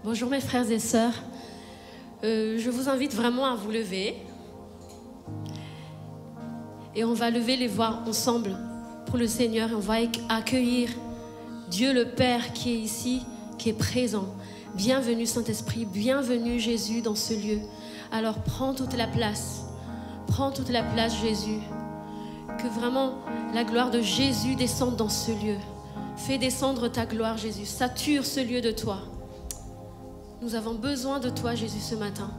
Bonjour mes frères et sœurs. Je vous invite vraiment à vous lever. Et on va lever les voix ensemble pour le Seigneur. Et on va accueillir Dieu le Père qui est ici, qui est présent. Bienvenue Saint-Esprit, bienvenue Jésus dans ce lieu. Alors prends toute la place. Prends toute la place Jésus. Que vraiment la gloire de Jésus descende dans ce lieu. Fais descendre ta gloire Jésus. Sature ce lieu de toi. Nous avons besoin de toi, Jésus, ce matin.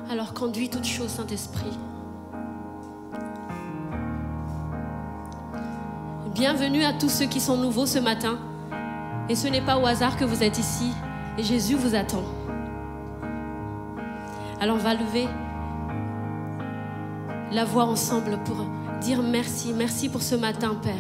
Alors conduis toutes choses, Saint-Esprit. Bienvenue à tous ceux qui sont nouveaux ce matin. Et ce n'est pas au hasard que vous êtes ici. Et Jésus vous attend. Alors on va lever la voix ensemble pour dire merci. Merci pour ce matin, Père.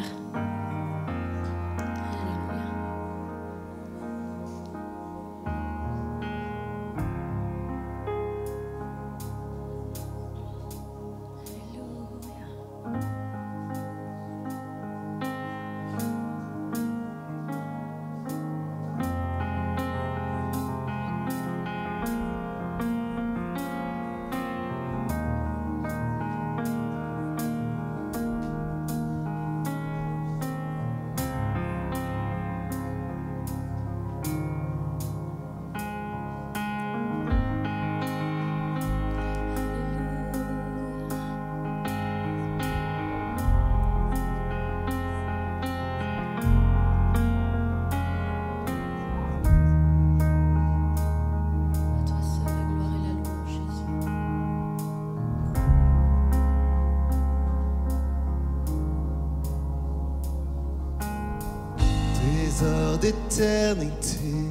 D'éternité,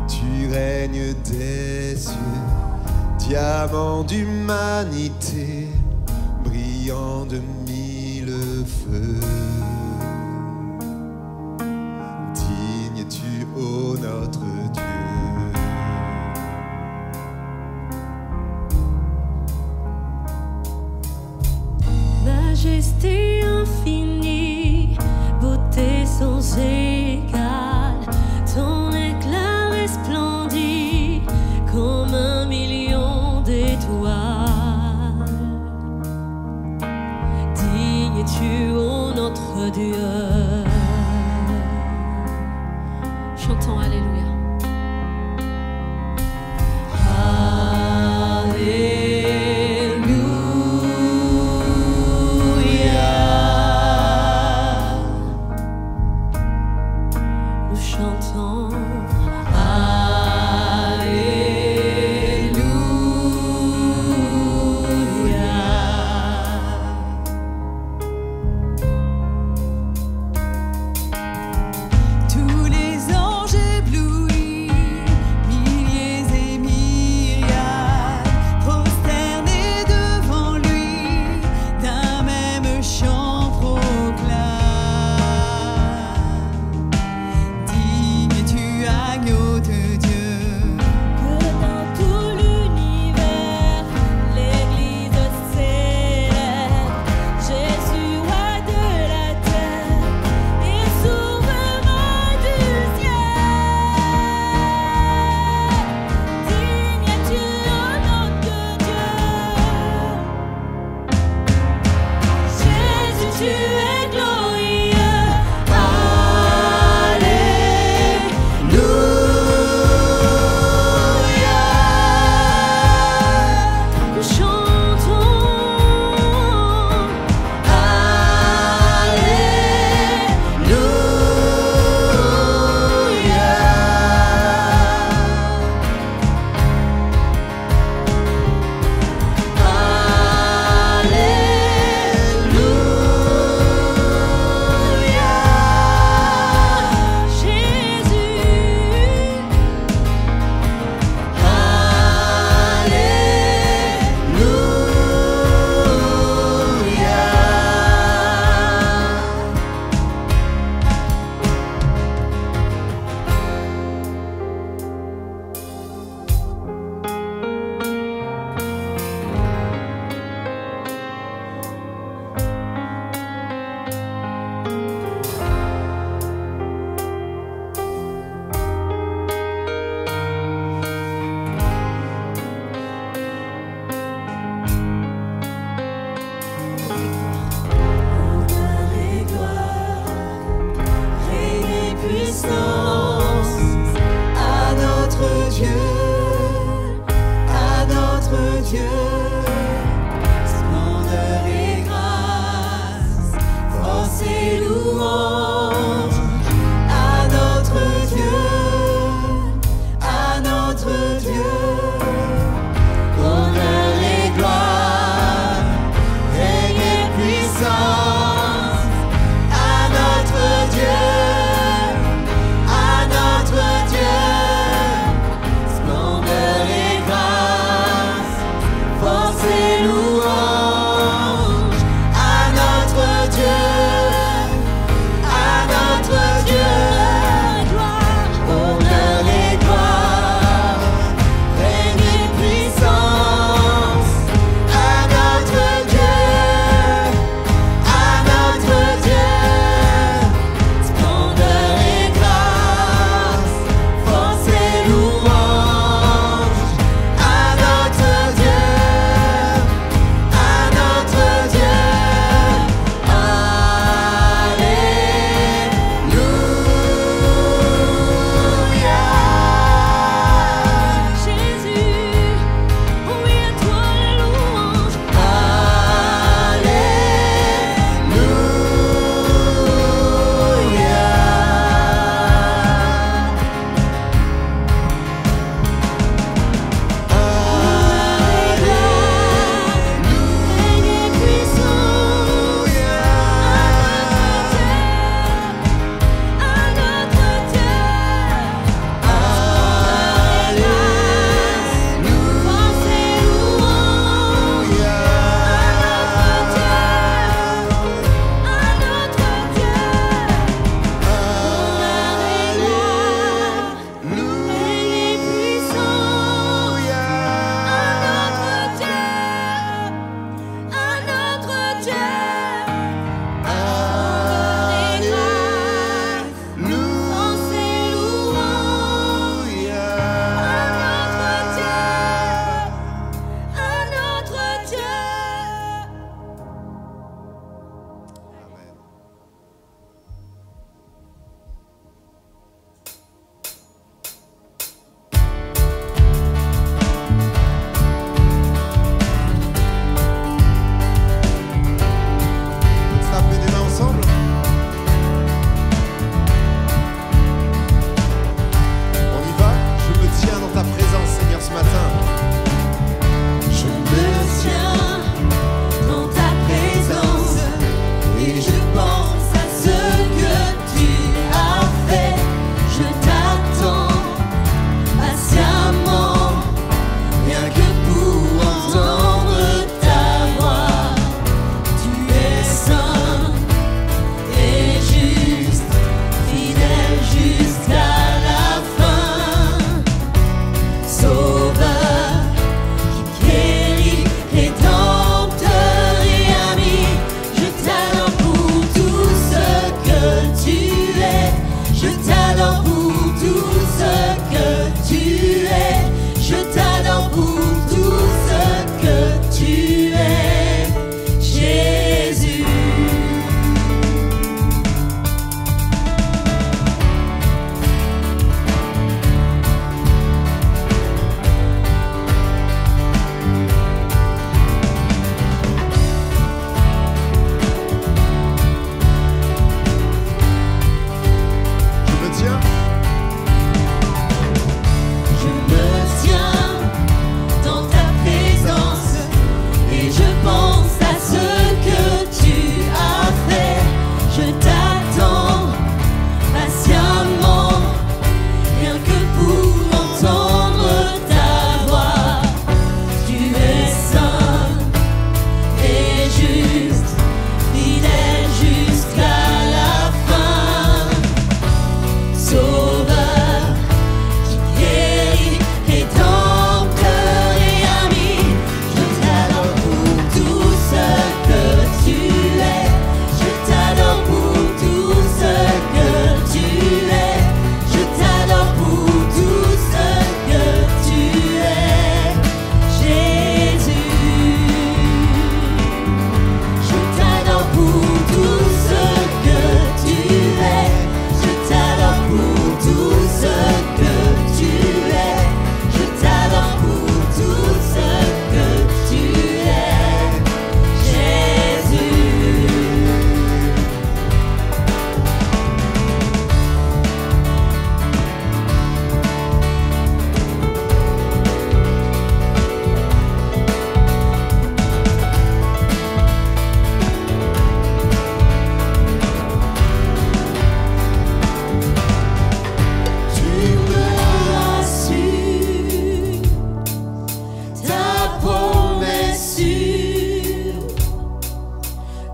tu règnes des cieux, diamant d'humanité, brillant de mille feux. Digne es-tu, ô notre Dieu. Majesté infinie, beauté sans égale, ton éclat resplendit comme 1 million d'étoiles. Digne es-tu, ô notre Dieu. Chantons Alléluia. Alléluia.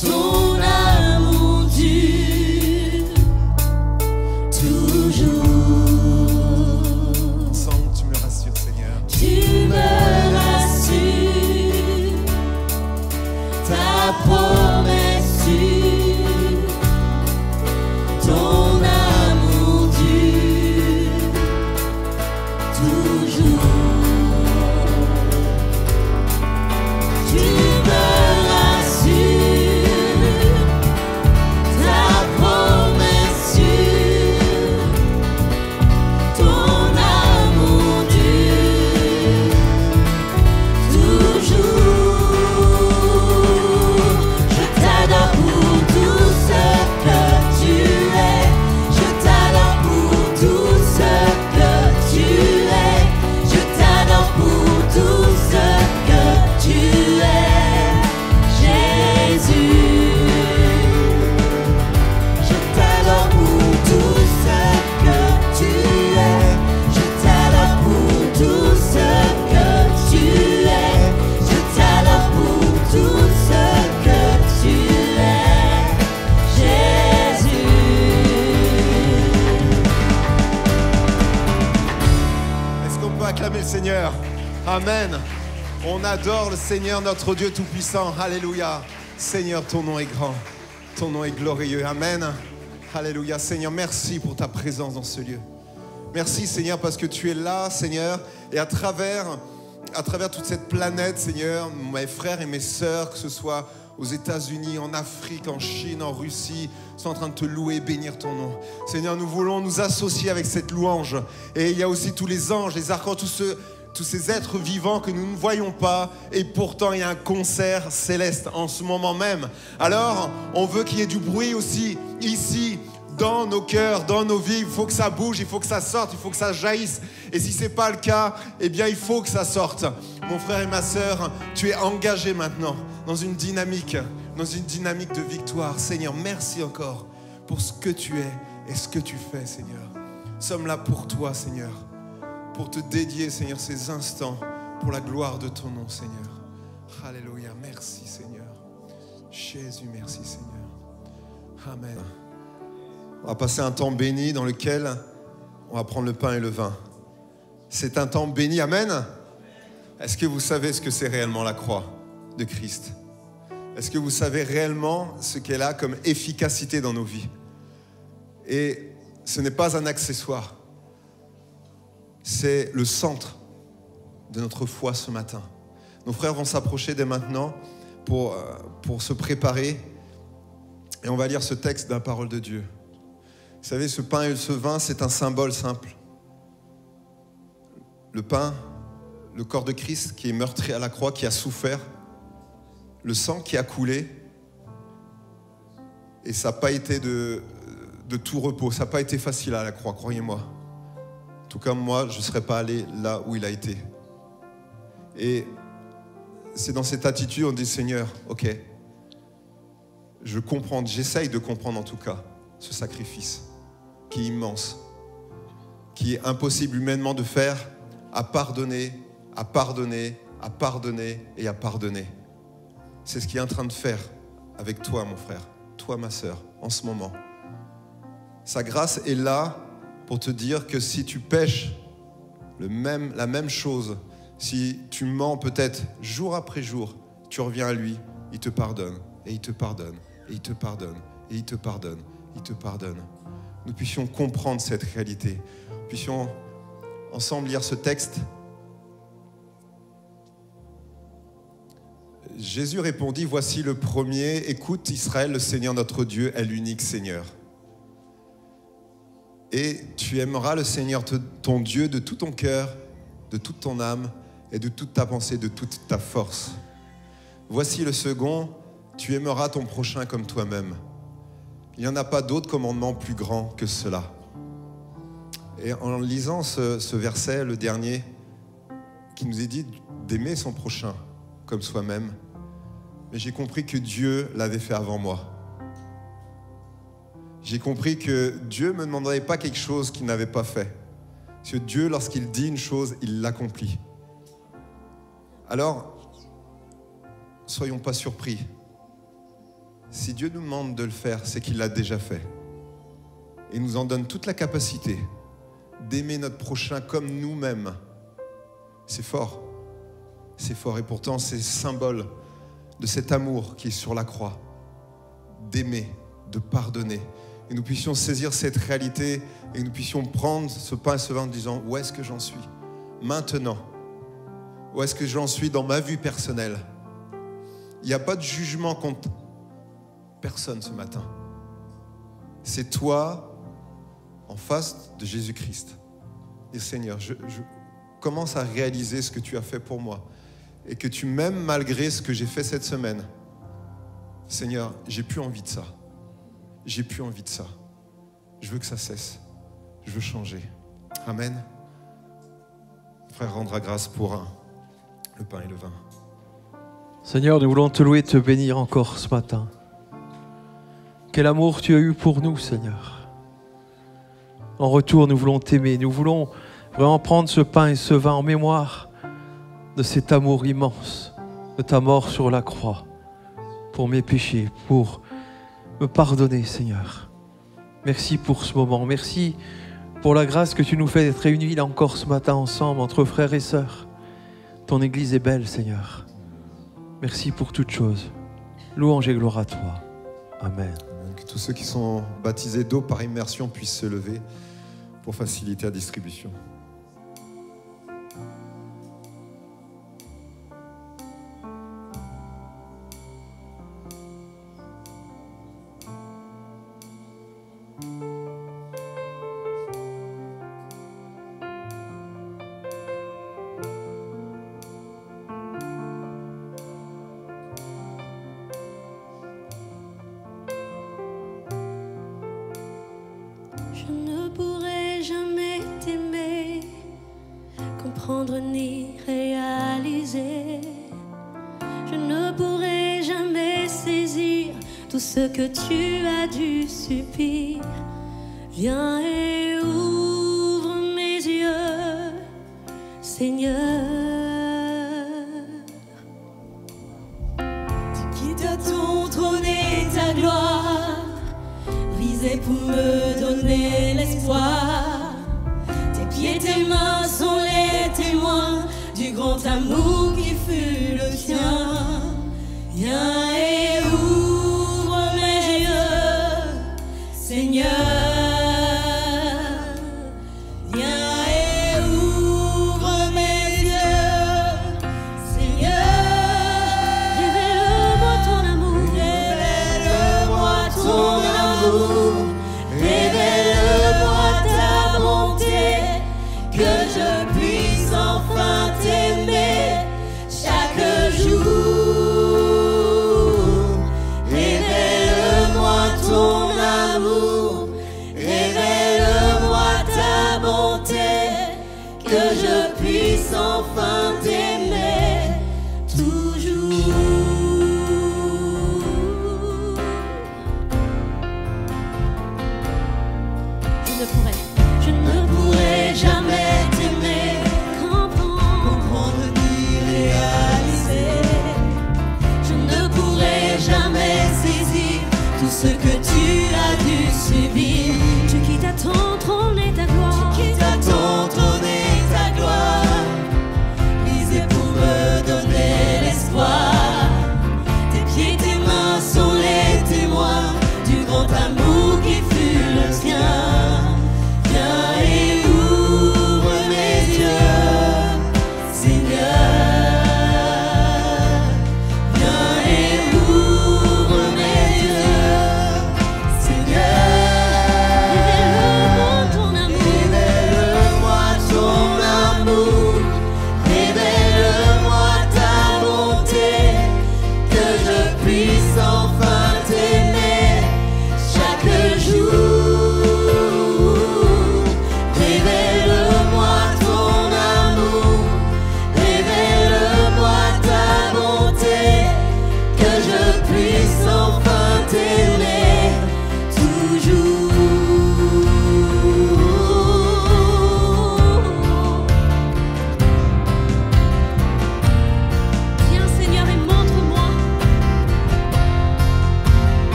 ton amour dure toujours. Ensemble, tu me rassures, Seigneur. Tu me rassures, ta promesse sûre, ton amour dure toujours. Tu me rassures, ta promesse sûre, ton amour dure toujours. Je t'adore pour tout ce que tu es. Je t'adore pour tout ce que tu es. Je t'adore pour tout ce que tu es, Jésus. Je t'adore pour tout ce que tu es. Je t'adore pour tout ce que tu es. Je t'adore pour tout ce que tu es, Jésus. Est-ce qu'on peut acclamer le Seigneur? Amen. On adore le Seigneur, notre Dieu Tout-Puissant. Alléluia. Seigneur, ton nom est grand. Ton nom est glorieux. Amen. Alléluia. Seigneur, merci pour ta présence dans ce lieu. Merci, Seigneur, parce que tu es là, Seigneur. Et à travers toute cette planète, Seigneur, mes frères et mes sœurs, que ce soit aux États-Unis, en Afrique, en Chine, en Russie, sont en train de te louer et bénir ton nom. Seigneur, nous voulons nous associer avec cette louange. Et il y a aussi tous les anges, les archanges, tous ces êtres vivants que nous ne voyons pas, et pourtant il y a un concert céleste en ce moment même. Alors, on veut qu'il y ait du bruit aussi ici, dans nos cœurs, dans nos vies. Il faut que ça bouge, il faut que ça sorte, il faut que ça jaillisse. Et si ce n'est pas le cas, eh bien il faut que ça sorte. Mon frère et ma sœur, tu es engagé maintenant dans une dynamique de victoire. Seigneur, merci encore pour ce que tu es et ce que tu fais, Seigneur. Nous sommes là pour toi, Seigneur, pour te dédier, Seigneur, ces instants pour la gloire de ton nom, Seigneur. Alléluia. Merci, Seigneur. Jésus, merci, Seigneur. Amen. On va passer un temps béni dans lequel on va prendre le pain et le vin. C'est un temps béni. Amen. Est-ce que vous savez ce que c'est réellement la croix de Christ? Est-ce que vous savez réellement ce qu'elle a comme efficacité dans nos vies? Et ce n'est pas un accessoire. C'est le centre de notre foi ce matin. Nos frères vont s'approcher dès maintenant pour se préparer. Et on va lire ce texte de la parole de Dieu. Vous savez, ce pain et ce vin, c'est un symbole simple. Le pain, le corps de Christ qui est meurtri à la croix, qui a souffert. Le sang qui a coulé. Et ça n'a pas été de tout repos. Ça n'a pas été facile à la croix, croyez-moi. En tout cas, moi, je ne serais pas allé là où il a été. Et c'est dans cette attitude, on dit, Seigneur, ok, je comprends, j'essaye de comprendre en tout cas ce sacrifice qui est immense, qui est impossible humainement de faire, à pardonner, à pardonner, à pardonner et à pardonner. C'est ce qu'il est en train de faire avec toi, mon frère, toi, ma sœur, en ce moment. Sa grâce est là pour te dire que si tu pèches la même chose, si tu mens peut-être jour après jour, tu reviens à lui, il te pardonne, et il te pardonne, et il te pardonne, et il te pardonne, il te pardonne. Nous puissions comprendre cette réalité. Nous puissions ensemble lire ce texte. Jésus répondit, voici le premier, écoute Israël, le Seigneur notre Dieu est l'unique Seigneur. Et tu aimeras le Seigneur ton Dieu de tout ton cœur, de toute ton âme et de toute ta pensée, de toute ta force. Voici le second, tu aimeras ton prochain comme toi-même. Il n'y en a pas d'autre commandement plus grand que cela. Et en lisant ce verset, le dernier, qui nous est dit d'aimer son prochain comme soi-même, mais j'ai compris que Dieu l'avait fait avant moi. J'ai compris que Dieu ne me demanderait pas quelque chose qu'il n'avait pas fait. Parce que Dieu, lorsqu'il dit une chose, il l'accomplit. Alors, soyons pas surpris Si Dieu nous demande de le faire, c'est qu'il l'a déjà fait. Et il nous en donne toute la capacité d'aimer notre prochain comme nous-mêmes. C'est fort. C'est fort. Et pourtant, c'est symbole de cet amour qui est sur la croix. D'aimer, de pardonner. Et nous puissions saisir cette réalité et nous puissions prendre ce pain et ce vin en disant, où est-ce que j'en suis maintenant? Où est-ce que j'en suis dans ma vie personnelle? Il n'y a pas de jugement contre personne ce matin. C'est toi en face de Jésus-Christ. Et Seigneur, je commence à réaliser ce que tu as fait pour moi et que tu m'aimes malgré ce que j'ai fait cette semaine. Seigneur, j'ai plus envie de ça. J'ai plus envie de ça. Je veux que ça cesse. Je veux changer. Amen. Frère, rendra grâce pour le pain et le vin. Seigneur, nous voulons te louer et te bénir encore ce matin. Quel amour tu as eu pour nous, Seigneur. En retour, nous voulons t'aimer. Nous voulons vraiment prendre ce pain et ce vin en mémoire de cet amour immense, de ta mort sur la croix, pour mes péchés, pour me pardonner, Seigneur. Merci pour ce moment. Merci pour la grâce que tu nous fais d'être réunis là encore ce matin ensemble, entre frères et sœurs. Ton Église est belle, Seigneur. Merci pour toutes choses. Louange et gloire à toi. Amen. Que tous ceux qui sont baptisés d'eau par immersion puissent se lever pour faciliter la distribution. Je ne pourrai jamais t'aimer, comprendre ni réaliser. Je ne pourrai jamais saisir tout ce que tu as dû subir. Viens et ouvre mes yeux, Seigneur. Tu quittes ton trône et ta gloire, brisé pour me donner l'espoir. Tes pieds, tes mains sont les témoins du grand amour qui fut le tien. Viens et ouvre mes yeux, Seigneur. Viens et ouvre mes yeux, Seigneur. Révèle-moi ton amour, révèle-moi ton amour. Révèle-moi ta bonté, que je puisse enfin t'aimer chaque jour. Révèle-moi ton amour, révèle-moi ta bonté, que je puisse enfin t'aimer toujours. Je ne pourrai jamais t'aimer, comprendre ni réaliser. Je ne pourrai jamais saisir tout ce que tu as dû subir. Tu quittes ton trône et ta gloire, tu quittes ton trône et ta gloire, brisé pour me donner l'espoir. Tes pieds, tes mains sont les témoins du grand amour qui fut le tien. Viens et ouvre mes yeux, Seigneur. Viens et ouvre mes yeux,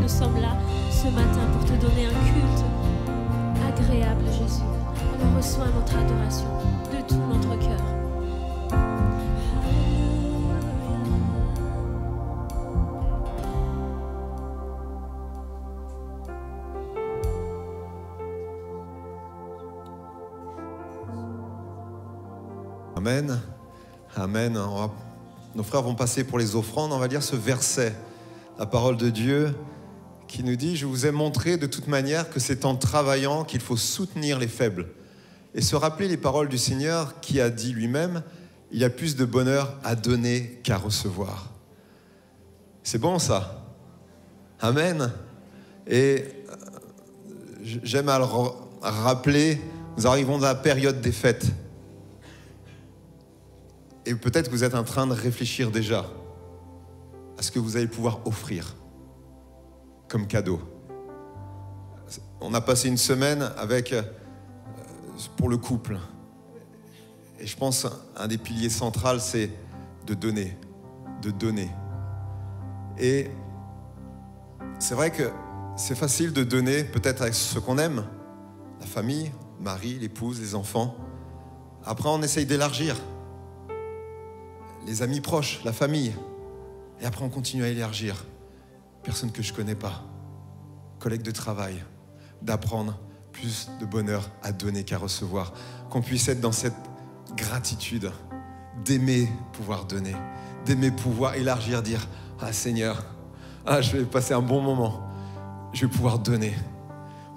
nous sommes là ce matin pour te donner un culte agréable, Jésus. Alors reçois notre adoration de tout notre cœur. Amen. Amen. Nos frères vont passer pour les offrandes. On va lire ce verset, la parole de Dieu, qui nous dit « Je vous ai montré de toute manière que c'est en travaillant qu'il faut soutenir les faibles. » Et se rappeler les paroles du Seigneur qui a dit lui-même « Il y a plus de bonheur à donner qu'à recevoir. » C'est bon ça. Amen. Et j'aime à le rappeler, nous arrivons dans la période des fêtes. Et peut-être que vous êtes en train de réfléchir déjà à ce que vous allez pouvoir offrir comme cadeau. On a passé une semaine avec, pour le couple. Et je pense un des piliers centraux, c'est de donner. De donner. Et c'est vrai que c'est facile de donner peut-être avec ce qu'on aime, la famille, le mari, l'épouse, les enfants. Après, on essaye d'élargir. Les amis proches, la famille. Et après, on continue à élargir. Personne que je ne connais pas. Collègues de travail. D'apprendre plus de bonheur à donner qu'à recevoir. Qu'on puisse être dans cette gratitude. D'aimer pouvoir donner. D'aimer pouvoir élargir, dire « Ah Seigneur, je vais passer un bon moment. Je vais pouvoir donner. »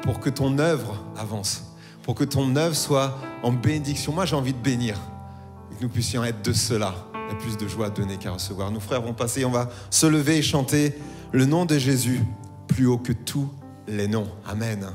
Pour que ton œuvre avance. Pour que ton œuvre soit en bénédiction. Moi, j'ai envie de bénir. Et que nous puissions être de cela. Il y a plus de joie à donner qu'à recevoir. Nos frères vont passer, on va se lever et chanter le nom de Jésus plus haut que tous les noms. Amen.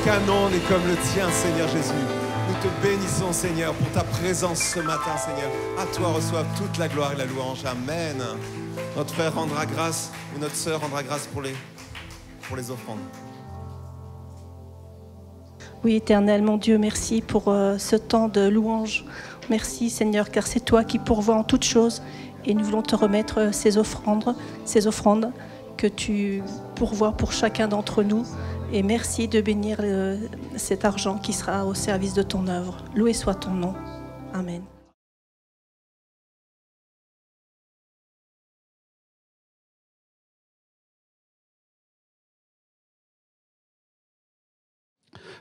Aucun nom n'est comme le tien, Seigneur Jésus. Nous te bénissons, Seigneur, pour ta présence ce matin, Seigneur. À toi reçoivent toute la gloire et la louange. Amen. Notre frère rendra grâce, ou notre sœur rendra grâce pour les offrandes. Oui, Éternel, mon Dieu, merci pour ce temps de louange. Merci, Seigneur, car c'est toi qui pourvois en toutes choses. Et nous voulons te remettre ces offrandes que tu pourvois pour chacun d'entre nous. Et merci de bénir cet argent qui sera au service de ton œuvre. Loué soit ton nom. Amen.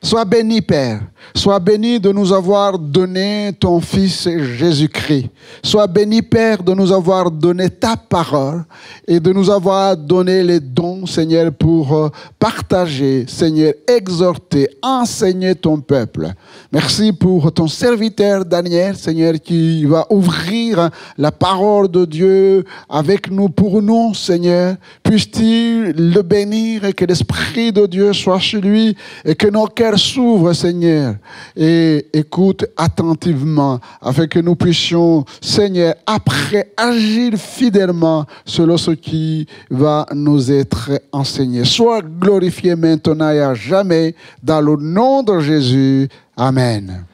Sois béni, Père. Sois béni de nous avoir donné ton Fils Jésus-Christ. Sois béni, Père, de nous avoir donné ta parole et de nous avoir donné les dons, Seigneur, pour partager, Seigneur, exhorter, enseigner ton peuple. Merci pour ton serviteur Daniel, Seigneur, qui va ouvrir la parole de Dieu avec nous, pour nous, Seigneur. Puisses-tu le bénir et que l'Esprit de Dieu soit chez lui et que nos cœurs s'ouvre, Seigneur, et écoute attentivement, afin que nous puissions, Seigneur, après agir fidèlement selon ce qui va nous être enseigné. Sois glorifié maintenant et à jamais, dans le nom de Jésus. Amen.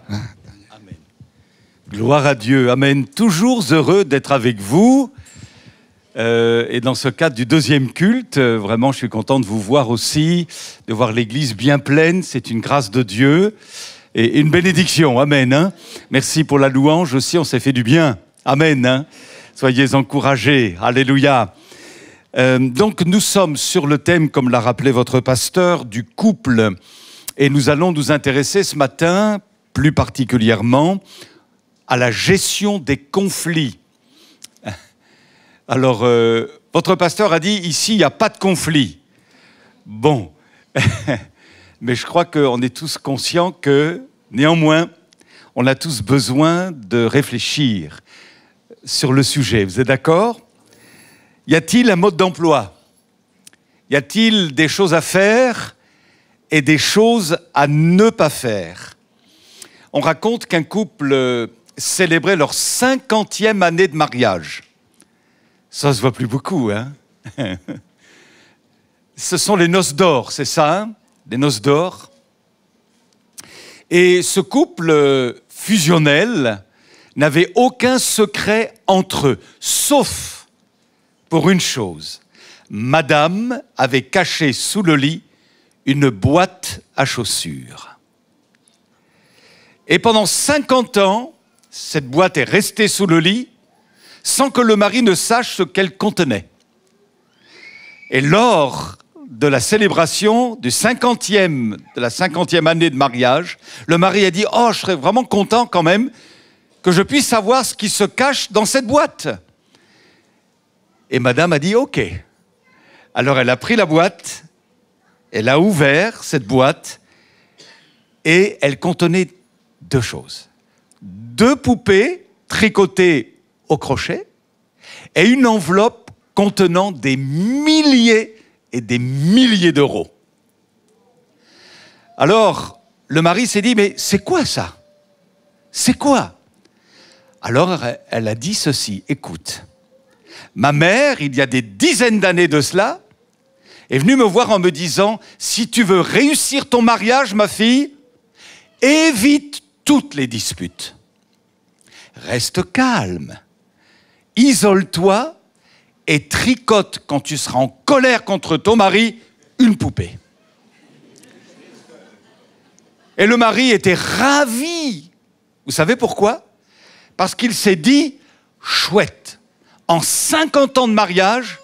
Amen. Gloire à Dieu. Amen. Toujours heureux d'être avec vous. Et dans ce cadre du deuxième culte, vraiment, je suis content de vous voir aussi, de voir l'église bien pleine. C'est une grâce de Dieu et une bénédiction. Amen. Hein. Merci pour la louange aussi, on s'est fait du bien. Amen. Hein. Soyez encouragés. Alléluia. Donc, nous sommes sur le thème, comme l'a rappelé votre pasteur, du couple. Et nous allons nous intéresser ce matin, plus particulièrement, à la gestion des conflits. Alors, votre pasteur a dit, ici, il n'y a pas de conflit. Bon, mais je crois qu'on est tous conscients que, néanmoins, on a tous besoin de réfléchir sur le sujet. Vous êtes d'accord? Y a-t-il un mode d'emploi? Y a-t-il des choses à faire et des choses à ne pas faire? On raconte qu'un couple célébrait leur 50e année de mariage. Ça se voit plus beaucoup, hein. Ce sont les noces d'or, c'est ça, hein, les noces d'or. Et ce couple fusionnel n'avait aucun secret entre eux, sauf pour une chose. Madame avait caché sous le lit une boîte à chaussures. Et pendant 50 ans, cette boîte est restée sous le lit, sans que le mari ne sache ce qu'elle contenait. Et lors de la célébration de la 50e année de mariage, le mari a dit « Oh, je serais vraiment content quand même que je puisse savoir ce qui se cache dans cette boîte. » Et madame a dit « Ok ». Alors elle a pris la boîte, elle a ouvert cette boîte et elle contenait 2 choses. 2 poupées tricotées au crochet et une enveloppe contenant des milliers et des milliers d'euros. Alors, le mari s'est dit, mais c'est quoi ça? C'est quoi? Alors, elle a dit ceci, écoute, ma mère, il y a des dizaines d'années de cela, est venue me voir en me disant, si tu veux réussir ton mariage, ma fille, évite toutes les disputes. Reste calme. Isole-toi et tricote, quand tu seras en colère contre ton mari, une poupée. Et le mari était ravi. Vous savez pourquoi? Parce qu'il s'est dit, chouette, en 50 ans de mariage,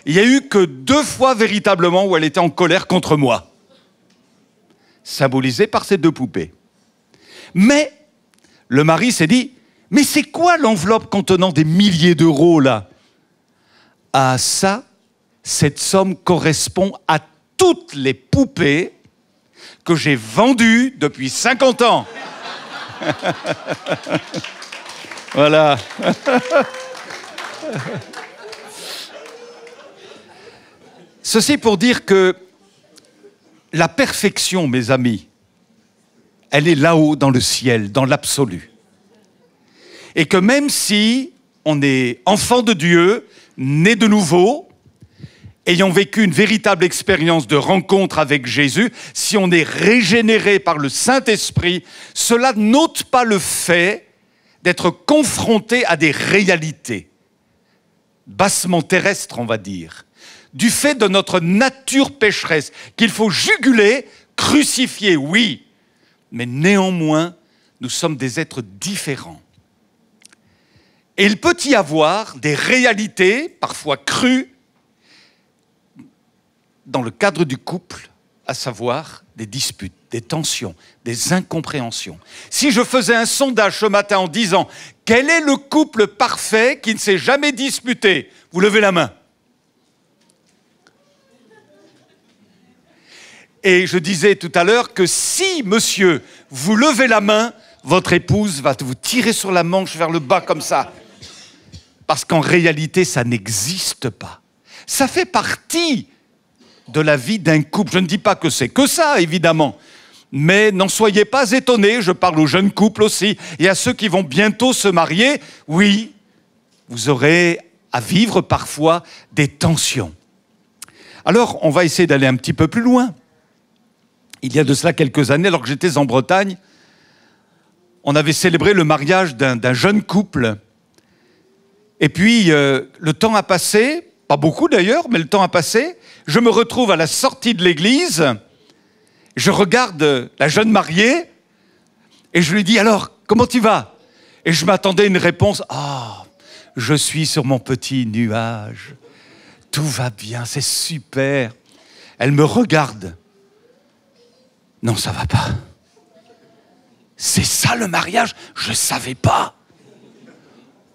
il n'y a eu que 2 fois véritablement où elle était en colère contre moi. Symbolisé par ces 2 poupées. Mais le mari s'est dit, mais c'est quoi l'enveloppe contenant des milliers d'euros, là? Ah, ça, cette somme correspond à toutes les poupées que j'ai vendues depuis 50 ans. Voilà. Ceci pour dire que la perfection, mes amis, elle est là-haut dans le ciel, dans l'absolu. Et que même si on est enfant de Dieu, né de nouveau, ayant vécu une véritable expérience de rencontre avec Jésus, si on est régénéré par le Saint-Esprit, cela n'ôte pas le fait d'être confronté à des réalités bassement terrestres, on va dire, du fait de notre nature pécheresse, qu'il faut juguler, crucifier, oui, mais néanmoins, nous sommes des êtres différents. Et il peut y avoir des réalités, parfois crues, dans le cadre du couple, à savoir des disputes, des tensions, des incompréhensions. Si je faisais un sondage ce matin en disant « Quel est le couple parfait qui ne s'est jamais disputé ?» Vous levez la main. Et je disais tout à l'heure que si, monsieur, vous levez la main, votre épouse va vous tirer sur la manche vers le bas comme ça. Parce qu'en réalité, ça n'existe pas. Ça fait partie de la vie d'un couple. Je ne dis pas que c'est que ça, évidemment. Mais n'en soyez pas étonnés, je parle aux jeunes couples aussi, et à ceux qui vont bientôt se marier. Oui, vous aurez à vivre parfois des tensions. Alors, on va essayer d'aller un petit peu plus loin. Il y a de cela quelques années, alors que j'étais en Bretagne, on avait célébré le mariage d'un jeune couple. Et puis, le temps a passé, pas beaucoup d'ailleurs, mais le temps a passé. Je me retrouve à la sortie de l'église, je regarde la jeune mariée, et je lui dis, alors, comment tu vas? Et je m'attendais à une réponse, ah, je suis sur mon petit nuage, tout va bien, c'est super. Elle me regarde. Non, ça va pas. C'est ça le mariage? Je savais pas.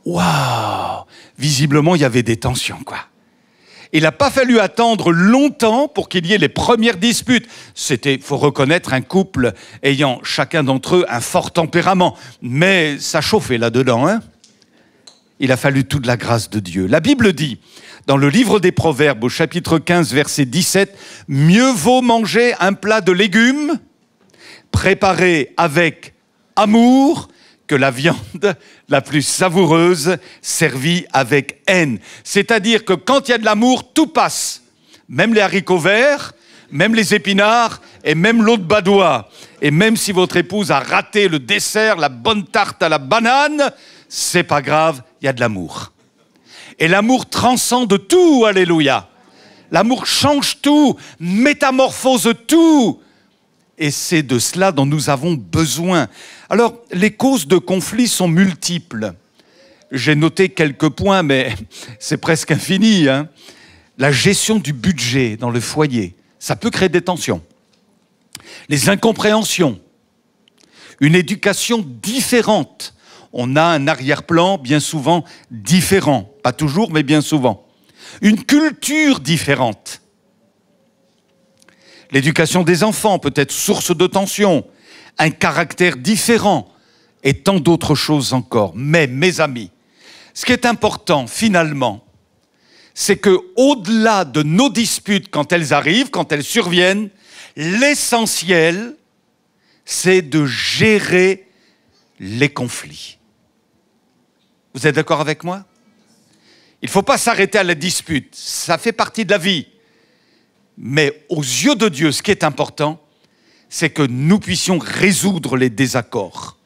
Waouh! Visiblement, il y avait des tensions, quoi. Il n'a pas fallu attendre longtemps pour qu'il y ait les premières disputes. C'était, faut reconnaître, un couple ayant chacun d'entre eux un fort tempérament. Mais ça chauffait là-dedans, hein? Il a fallu toute la grâce de Dieu. La Bible dit, dans le livre des Proverbes, au chapitre 15, verset 17, « Mieux vaut manger un plat de légumes préparé avec amour que la viande la plus savoureuse servie avec haine. » C'est-à-dire que quand il y a de l'amour, tout passe. Même les haricots verts, même les épinards et même l'eau de badois. Et même si votre épouse a raté le dessert, la bonne tarte à la banane, c'est pas grave, il y a de l'amour. Et l'amour transcende tout, alléluia. L'amour change tout, métamorphose tout. Et c'est de cela dont nous avons besoin. Alors, les causes de conflit sont multiples. J'ai noté quelques points, mais c'est presque infini, hein. La gestion du budget dans le foyer, ça peut créer des tensions. Les incompréhensions, une éducation différente. On a un arrière-plan bien souvent différent. Pas toujours, mais bien souvent. Une culture différente. L'éducation des enfants peut être source de tension, un caractère différent et tant d'autres choses encore. Mais, mes amis, ce qui est important, finalement, c'est qu'au-delà de nos disputes, quand elles arrivent, quand elles surviennent, l'essentiel, c'est de gérer les conflits. Vous êtes d'accord avec moi? Il ne faut pas s'arrêter à la dispute, ça fait partie de la vie. Mais aux yeux de Dieu, ce qui est important, c'est que nous puissions résoudre les désaccords.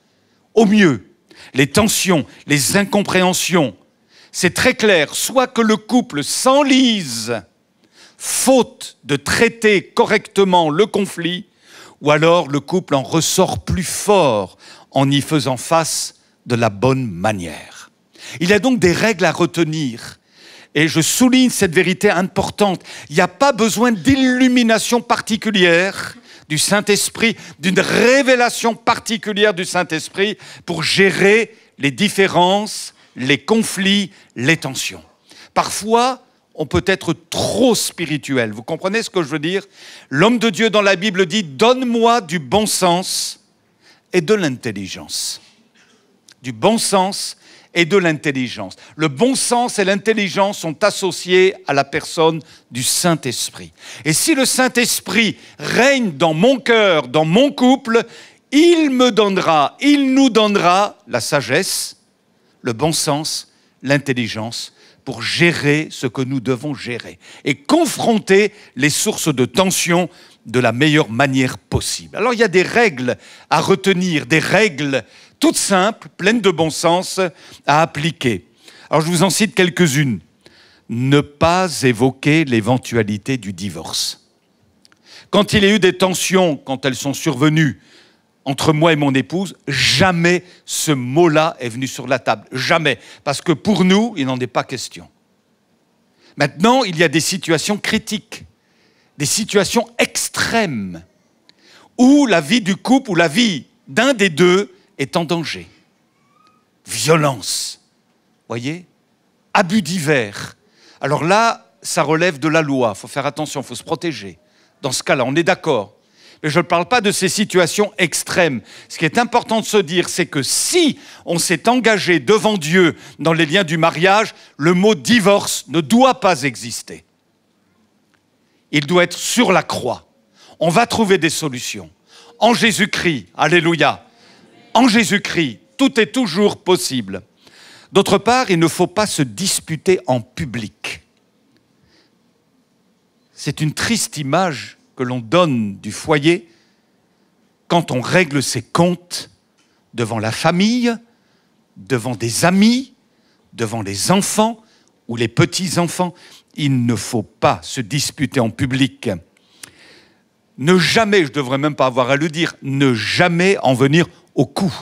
Au mieux, les tensions, les incompréhensions. C'est très clair, soit que le couple s'enlise, faute de traiter correctement le conflit, ou alors le couple en ressort plus fort en y faisant face de la bonne manière. Il y a donc des règles à retenir. Et je souligne cette vérité importante. Il n'y a pas besoin d'illumination particulière du Saint-Esprit, d'une révélation particulière du Saint-Esprit pour gérer les différences, les conflits, les tensions. Parfois, on peut être trop spirituel. Vous comprenez ce que je veux dire? L'homme de Dieu dans la Bible dit « Donne-moi du bon sens et de l'intelligence. » Du bon sens et de l'intelligence. Le bon sens et l'intelligence sont associés à la personne du Saint-Esprit. Et si le Saint-Esprit règne dans mon cœur, dans mon couple, il nous donnera la sagesse, le bon sens, l'intelligence pour gérer ce que nous devons gérer et confronter les sources de tension de la meilleure manière possible. Alors il y a des règles à retenir, des règles toutes simples, pleines de bon sens à appliquer. Alors je vous en cite quelques-unes. Ne pas évoquer l'éventualité du divorce. Quand il y a eu des tensions, quand elles sont survenues entre moi et mon épouse, jamais ce mot-là est venu sur la table. Jamais. Parce que pour nous, il n'en est pas question. Maintenant, il y a des situations critiques, des situations extrêmes, où la vie du couple ou la vie d'un des deux est en danger. Violence, voyez, abus divers. Alors là, ça relève de la loi, il faut faire attention, il faut se protéger. Dans ce cas-là, on est d'accord. Mais je ne parle pas de ces situations extrêmes. Ce qui est important de se dire, c'est que si on s'est engagé devant Dieu dans les liens du mariage, le mot divorce ne doit pas exister. Il doit être sur la croix. On va trouver des solutions. En Jésus-Christ, alléluia. En Jésus-Christ, tout est toujours possible. D'autre part, il ne faut pas se disputer en public. C'est une triste image que l'on donne du foyer quand on règle ses comptes devant la famille, devant des amis, devant les enfants ou les petits-enfants. Il ne faut pas se disputer en public. Ne jamais, je ne devrais même pas avoir à le dire, ne jamais en venir au coup.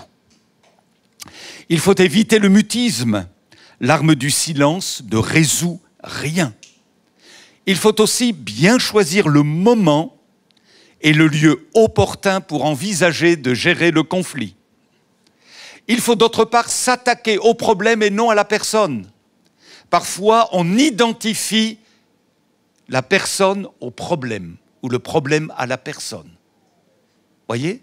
Il faut éviter le mutisme. L'arme du silence ne résout rien. Il faut aussi bien choisir le moment et le lieu opportun pour envisager de gérer le conflit. Il faut d'autre part s'attaquer au problème et non à la personne. Parfois, on identifie la personne au problème ou le problème à la personne. Voyez ?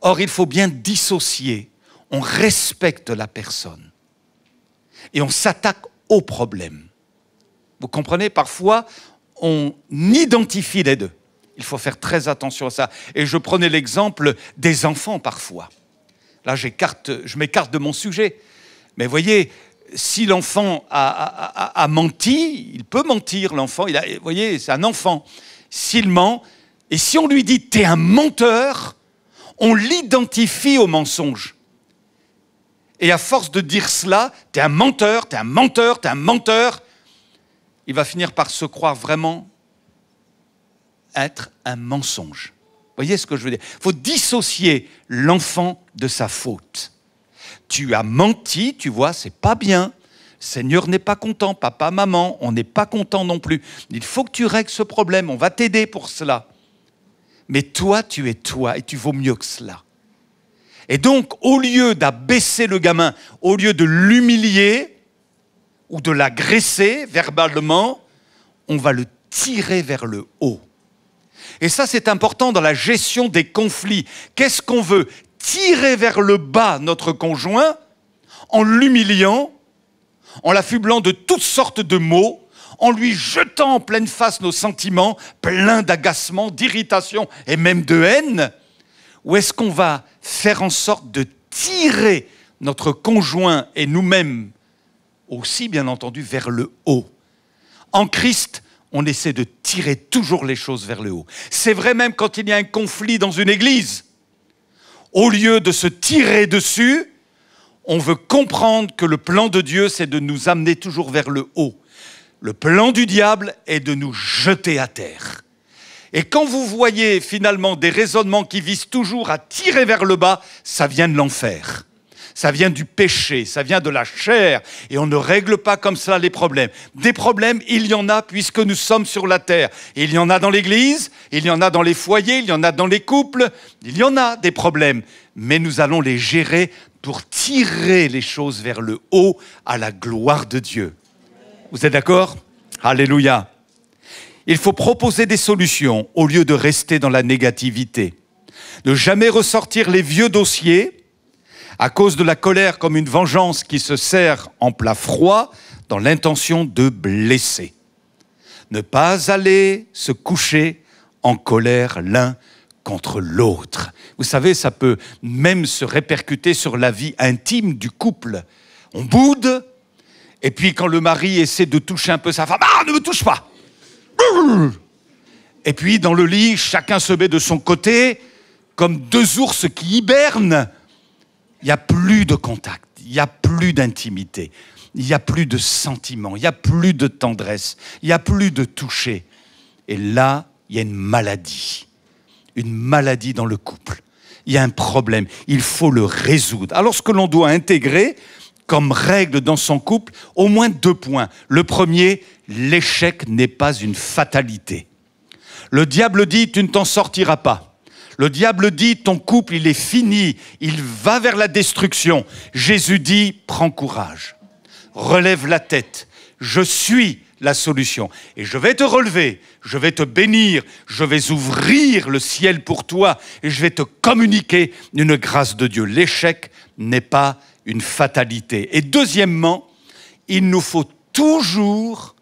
Or, il faut bien dissocier. On respecte la personne et on s'attaque au problème. Vous comprenez ? Parfois, on identifie les deux. Il faut faire très attention à ça. Et je prenais l'exemple des enfants parfois. Là, je m'écarte de mon sujet. Mais voyez, si l'enfant a menti, il peut mentir, l'enfant. Vous voyez, c'est un enfant. S'il ment, et si on lui dit « t'es un menteur », on l'identifie au mensonge. Et à force de dire cela, « t'es un menteur, t'es un menteur, t'es un menteur », il va finir par se croire vraiment être un mensonge. Vous voyez ce que je veux dire ? Il faut dissocier l'enfant de sa faute. Tu as menti, tu vois, c'est pas bien. Le Seigneur n'est pas content, papa, maman, on n'est pas content non plus. Il faut que tu règles ce problème, on va t'aider pour cela. Mais toi, tu es toi et tu vaux mieux que cela. Et donc, au lieu d'abaisser le gamin, au lieu de l'humilier ou de l'agresser verbalement, on va le tirer vers le haut. Et ça, c'est important dans la gestion des conflits. Qu'est-ce qu'on veut ? Tirer vers le bas notre conjoint en l'humiliant, en l'affublant de toutes sortes de mots, en lui jetant en pleine face nos sentiments, pleins d'agacement, d'irritation et même de haine? Ou est-ce qu'on va faire en sorte de tirer notre conjoint et nous-mêmes aussi, bien entendu, vers le haut? En Christ, on essaie de tirer toujours les choses vers le haut. C'est vrai même quand il y a un conflit dans une église. Au lieu de se tirer dessus, on veut comprendre que le plan de Dieu, c'est de nous amener toujours vers le haut. Le plan du diable est de nous jeter à terre. Et quand vous voyez finalement des raisonnements qui visent toujours à tirer vers le bas, ça vient de l'enfer. Ça vient du péché, ça vient de la chair. Et on ne règle pas comme ça les problèmes. Des problèmes, il y en a puisque nous sommes sur la terre. Il y en a dans l'église, il y en a dans les foyers, il y en a dans les couples. Il y en a des problèmes. Mais nous allons les gérer pour tirer les choses vers le haut à la gloire de Dieu. Vous êtes d'accord ? Alléluia. Il faut proposer des solutions au lieu de rester dans la négativité. Ne jamais ressortir les vieux dossiers à cause de la colère comme une vengeance qui se sert en plat froid dans l'intention de blesser. Ne pas aller se coucher en colère l'un contre l'autre. Vous savez, ça peut même se répercuter sur la vie intime du couple. On boude, et puis quand le mari essaie de toucher un peu sa femme, « Ah, ne me touche pas !» Et puis dans le lit, chacun se met de son côté, comme deux ours qui hibernent. Il n'y a plus de contact, il n'y a plus d'intimité, il n'y a plus de sentiments, il n'y a plus de tendresse, il n'y a plus de toucher. Et là, il y a une maladie dans le couple. Il y a un problème, il faut le résoudre. Alors ce que l'on doit intégrer comme règle dans son couple, au moins 2 points. Le premier, l'échec n'est pas une fatalité. Le diable dit, tu ne t'en sortiras pas. Le diable dit, ton couple, il est fini, il va vers la destruction. Jésus dit, prends courage, relève la tête, je suis la solution. Et je vais te relever, je vais te bénir, je vais ouvrir le ciel pour toi et je vais te communiquer une grâce de Dieu. L'échec n'est pas une fatalité. Et deuxièmement, il nous faut toujours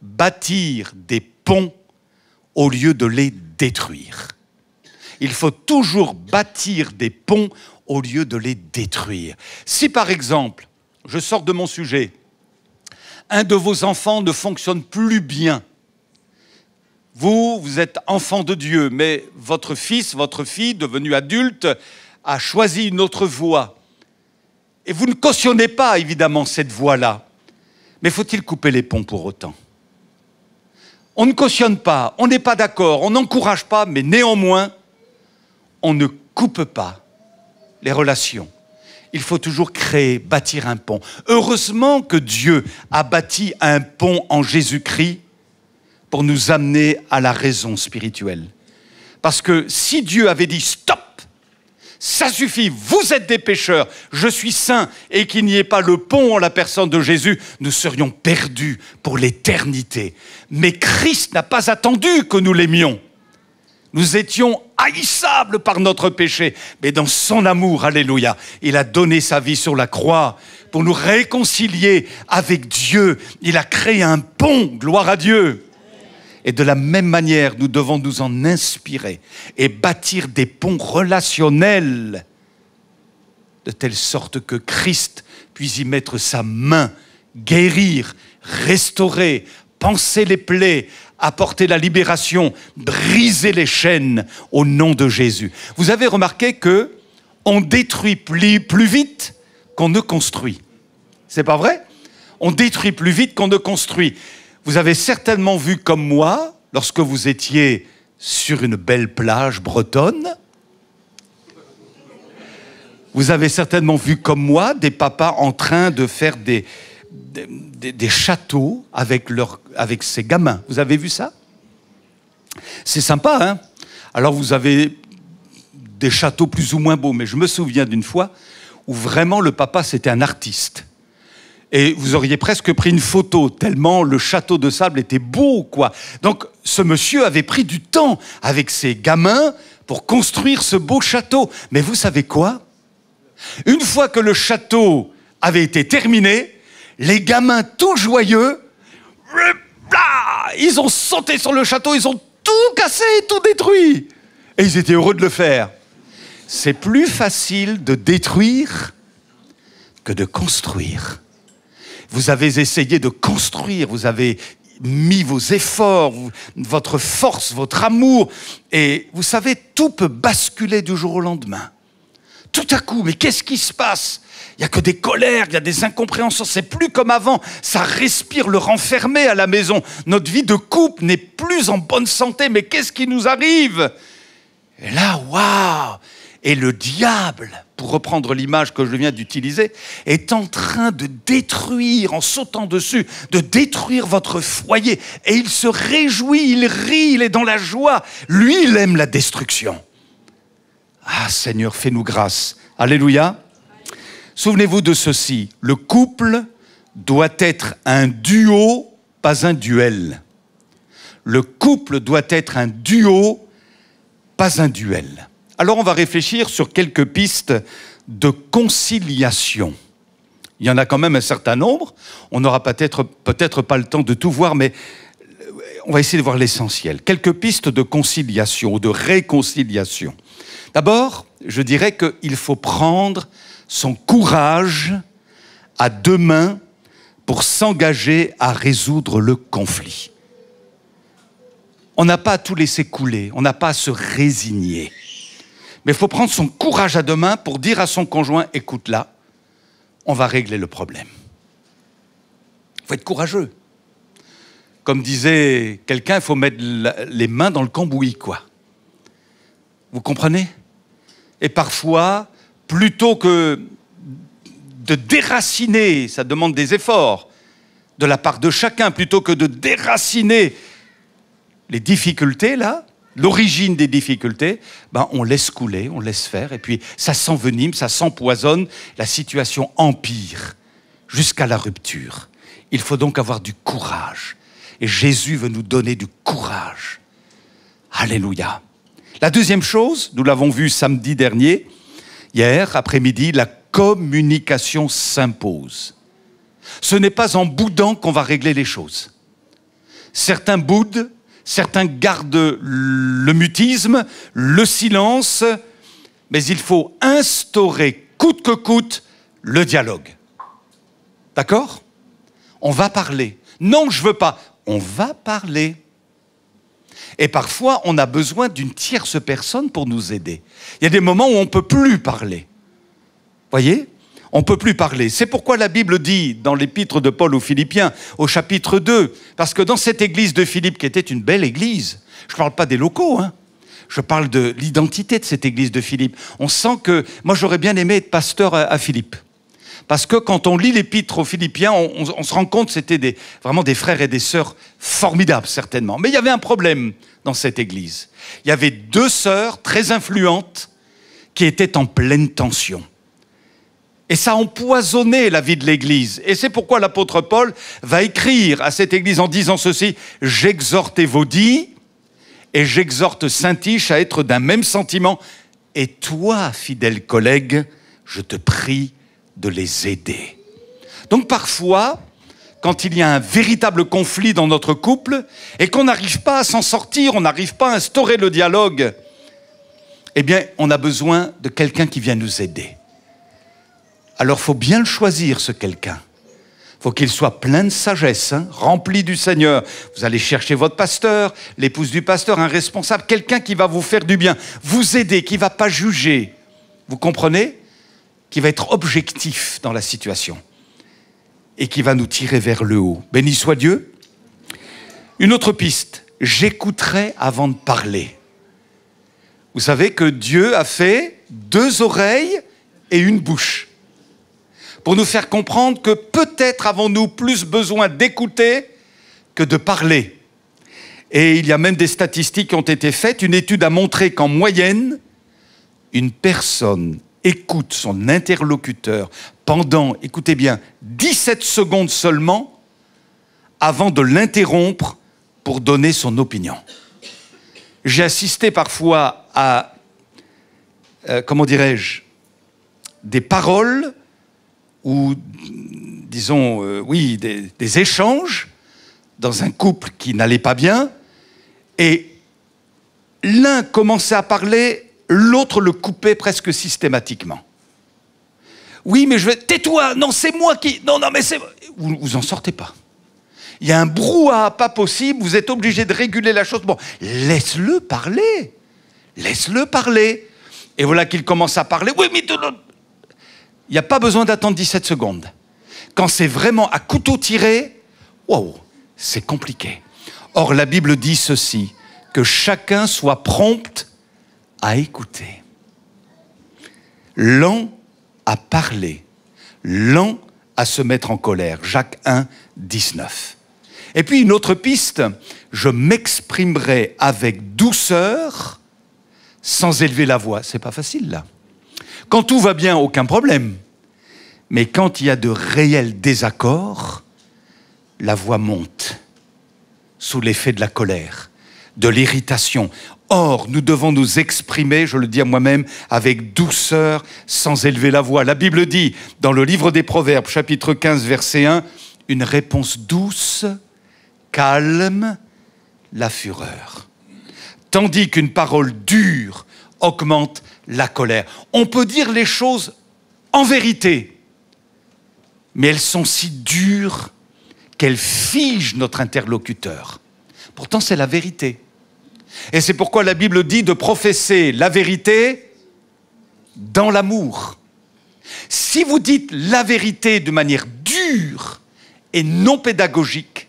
bâtir des ponts au lieu de les détruire. Il faut toujours bâtir des ponts au lieu de les détruire. Si par exemple, je sors de mon sujet, un de vos enfants ne fonctionne plus bien, vous êtes enfant de Dieu, mais votre fils, votre fille, devenu adulte, a choisi une autre voie. Et vous ne cautionnez pas, évidemment, cette voie-là. Mais faut-il couper les ponts pour autant ? On ne cautionne pas, on n'est pas d'accord, on n'encourage pas, mais néanmoins, on ne coupe pas les relations. Il faut toujours créer, bâtir un pont. Heureusement que Dieu a bâti un pont en Jésus-Christ pour nous amener à la raison spirituelle. Parce que si Dieu avait dit « stop », ça suffit, vous êtes des pécheurs, je suis saint, et qu'il n'y ait pas le pont en la personne de Jésus, nous serions perdus pour l'éternité. Mais Christ n'a pas attendu que nous l'aimions. Nous étions haïssables par notre péché, mais dans son amour, alléluia, il a donné sa vie sur la croix pour nous réconcilier avec Dieu. Il a créé un pont, gloire à Dieu. Et de la même manière, nous devons nous en inspirer et bâtir des ponts relationnels de telle sorte que Christ puisse y mettre sa main, guérir, restaurer, panser les plaies, apporter la libération, briser les chaînes au nom de Jésus. Vous avez remarqué qu'on détruit plus vite qu'on ne construit. C'est pas vrai ? On détruit plus vite qu'on ne construit. Vous avez certainement vu comme moi, lorsque vous étiez sur une belle plage bretonne, vous avez certainement vu comme moi des papas en train de faire des châteaux avec ces gamins. Vous avez vu ça? C'est sympa, hein? Alors vous avez des châteaux plus ou moins beaux, mais je me souviens d'une fois où vraiment le papa c'était un artiste. Et vous auriez presque pris une photo, tellement le château de sable était beau, quoi. Donc, ce monsieur avait pris du temps avec ses gamins pour construire ce beau château. Mais vous savez quoi ? Une fois que le château avait été terminé, les gamins tout joyeux, ils ont sauté sur le château, ils ont tout cassé, tout détruit. Et ils étaient heureux de le faire. C'est plus facile de détruire que de construire. Vous avez essayé de construire, vous avez mis vos efforts, votre force, votre amour. Et vous savez, tout peut basculer du jour au lendemain. Tout à coup, mais qu'est-ce qui se passe ? Il n'y a que des colères, il y a des incompréhensions. C'est plus comme avant. Ça respire le renfermé à la maison. Notre vie de couple n'est plus en bonne santé. Mais qu'est-ce qui nous arrive ? Et là, waouh ! Et le diable, pour reprendre l'image que je viens d'utiliser, est en train de détruire, en sautant dessus, de détruire votre foyer. Et il se réjouit, il rit, il est dans la joie. Lui, il aime la destruction. Ah Seigneur, fais-nous grâce. Alléluia. Souvenez-vous de ceci, le couple doit être un duo, pas un duel. Le couple doit être un duo, pas un duel. Alors on va réfléchir sur quelques pistes de conciliation. Il y en a quand même un certain nombre. On n'aura peut-être pas le temps de tout voir, mais on va essayer de voir l'essentiel. Quelques pistes de conciliation ou de réconciliation. D'abord, je dirais qu'il faut prendre son courage à deux mains pour s'engager à résoudre le conflit. On n'a pas à tout laisser couler, on n'a pas à se résigner. Mais il faut prendre son courage à deux mains pour dire à son conjoint, écoute là, on va régler le problème. Il faut être courageux. Comme disait quelqu'un, il faut mettre les mains dans le cambouis, quoi. Vous comprenez? Et parfois, plutôt que de déraciner, ça demande des efforts de la part de chacun, plutôt que de déraciner les difficultés, là, l'origine des difficultés, ben on laisse couler, on laisse faire, et puis ça s'envenime, ça s'empoisonne, la situation empire jusqu'à la rupture. Il faut donc avoir du courage. Et Jésus veut nous donner du courage. Alléluia. La deuxième chose, nous l'avons vu samedi dernier, hier après-midi, la communication s'impose. Ce n'est pas en boudant qu'on va régler les choses. Certains boudent, certains gardent le mutisme, le silence, mais il faut instaurer coûte que coûte le dialogue. D'accord? On va parler. Non, je ne veux pas. On va parler. Et parfois, on a besoin d'une tierce personne pour nous aider. Il y a des moments où on ne peut plus parler. Voyez? On ne peut plus parler. C'est pourquoi la Bible dit, dans l'épître de Paul aux Philippiens, au chapitre 2, parce que dans cette église de Philippe, qui était une belle église, je ne parle pas des locaux, hein, je parle de l'identité de cette église de Philippe. On sent que, moi j'aurais bien aimé être pasteur à Philippe. Parce que quand on lit l'épître aux Philippiens, on se rend compte que c'était vraiment des frères et des sœurs formidables, certainement. Mais il y avait un problème dans cette église. Il y avait deux sœurs très influentes qui étaient en pleine tension. Et ça a empoisonné la vie de l'Église. Et c'est pourquoi l'apôtre Paul va écrire à cette Église en disant ceci, « J'exhorte Évodie et j'exhorte Syntyche à être d'un même sentiment. Et toi, fidèle collègue, je te prie de les aider. » Donc parfois, quand il y a un véritable conflit dans notre couple et qu'on n'arrive pas à s'en sortir, on n'arrive pas à instaurer le dialogue, eh bien, on a besoin de quelqu'un qui vient nous aider. Alors, il faut bien le choisir, ce quelqu'un. Il faut qu'il soit plein de sagesse, hein, rempli du Seigneur. Vous allez chercher votre pasteur, l'épouse du pasteur, un responsable, quelqu'un qui va vous faire du bien, vous aider, qui ne va pas juger. Vous comprenez? Qui va être objectif dans la situation et qui va nous tirer vers le haut. Béni soit Dieu. Une autre piste, j'écouterai avant de parler. Vous savez que Dieu a fait 2 oreilles et une bouche, pour nous faire comprendre que peut-être avons-nous plus besoin d'écouter que de parler. Et il y a même des statistiques qui ont été faites. Une étude a montré qu'en moyenne, une personne écoute son interlocuteur pendant, écoutez bien, 17 secondes seulement avant de l'interrompre pour donner son opinion. J'ai assisté parfois à, comment dirais-je, des paroles ou, disons, oui, des échanges dans un couple qui n'allait pas bien, et l'un commençait à parler, l'autre le coupait presque systématiquement. Oui, mais je vais... Tais-toi, non, c'est moi qui... Non, mais c'est... Vous en sortez pas. Il y a un brouhaha pas possible, vous êtes obligé de réguler la chose. Bon, laisse-le parler. Laisse-le parler. Et voilà qu'il commence à parler. Oui, mais... Il n'y a pas besoin d'attendre 17 secondes. Quand c'est vraiment à couteau tiré, wow, c'est compliqué. Or, la Bible dit ceci, que chacun soit prompt à écouter. Lent à parler, lent à se mettre en colère. Jacques 1, 19. Et puis une autre piste, je m'exprimerai avec douceur sans élever la voix. C'est pas facile là. Quand tout va bien, aucun problème. Mais quand il y a de réels désaccords, la voix monte sous l'effet de la colère. de l'irritation. Or, nous devons nous exprimer, je le dis à moi-même, avec douceur, sans élever la voix. La Bible dit, dans le livre des Proverbes, chapitre 15, verset 1, « Une réponse douce calme la fureur, tandis qu'une parole dure augmente la colère. » On peut dire les choses en vérité, mais elles sont si dures qu'elles figent notre interlocuteur. Pourtant, c'est la vérité. Et c'est pourquoi la Bible dit de professer la vérité dans l'amour. Si vous dites la vérité de manière dure et non pédagogique,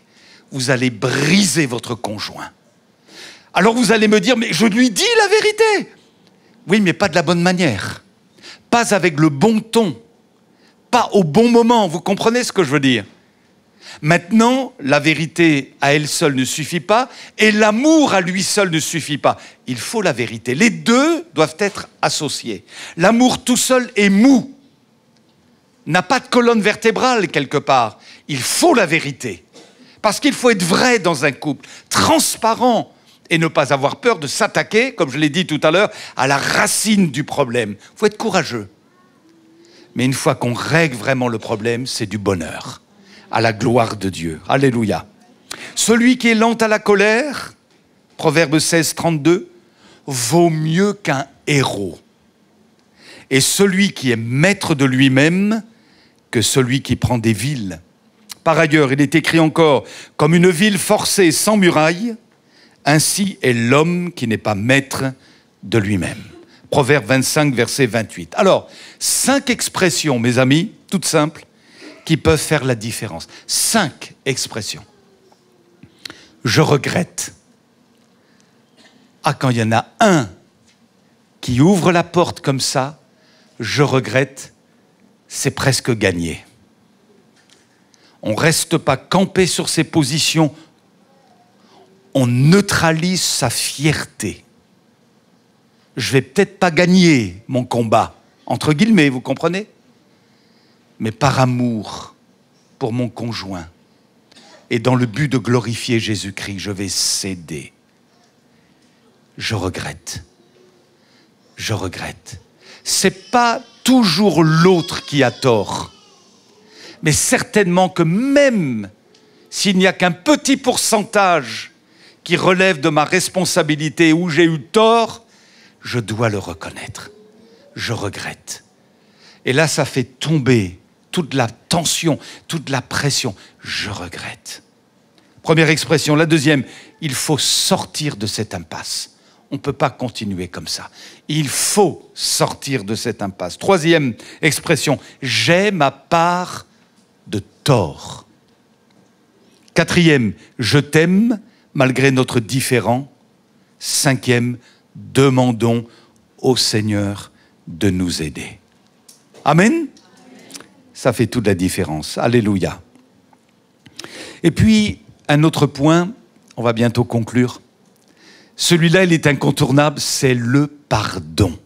vous allez briser votre conjoint. Alors vous allez me dire, mais je lui dis la vérité. Oui, mais pas de la bonne manière. Pas avec le bon ton. Pas au bon moment. Vous comprenez ce que je veux dire? Maintenant, la vérité à elle seule ne suffit pas et l'amour à lui seul ne suffit pas. Il faut la vérité. Les deux doivent être associés. L'amour tout seul est mou, n'a pas de colonne vertébrale quelque part. Il faut la vérité. Parce qu'il faut être vrai dans un couple, transparent et ne pas avoir peur de s'attaquer, comme je l'ai dit tout à l'heure, à la racine du problème. Il faut être courageux. Mais une fois qu'on règle vraiment le problème, c'est du bonheur. À la gloire de Dieu. Alléluia. Celui qui est lent à la colère, Proverbe 16, 32, vaut mieux qu'un héros. Et celui qui est maître de lui-même que celui qui prend des villes. Par ailleurs, il est écrit encore, comme une ville forcée sans muraille, ainsi est l'homme qui n'est pas maître de lui-même. Proverbe 25, verset 28. Alors, 5 expressions, mes amis, toutes simples, qui peuvent faire la différence. 5 expressions. Je regrette. Ah, quand il y en a un qui ouvre la porte comme ça, je regrette, c'est presque gagné. On ne reste pas campé sur ses positions, on neutralise sa fierté. Je vais peut-être pas gagner mon combat, entre guillemets, vous comprenez ? Mais par amour pour mon conjoint et dans le but de glorifier Jésus-Christ, je vais céder. Je regrette. Je regrette. C'est pas toujours l'autre qui a tort, mais certainement que même s'il n'y a qu'un petit pourcentage qui relève de ma responsabilité où j'ai eu tort, je dois le reconnaître. Je regrette. Et là, ça fait tomber toute la tension, toute la pression. Je regrette. Première expression. La deuxième, il faut sortir de cette impasse. On ne peut pas continuer comme ça. Il faut sortir de cette impasse. Troisième expression, j'ai ma part de tort. Quatrième, je t'aime malgré notre différend. Cinquième, demandons au Seigneur de nous aider. Amen. Ça fait toute la différence. Alléluia. Et puis, un autre point, on va bientôt conclure. Celui-là, il est incontournable, c'est le pardon.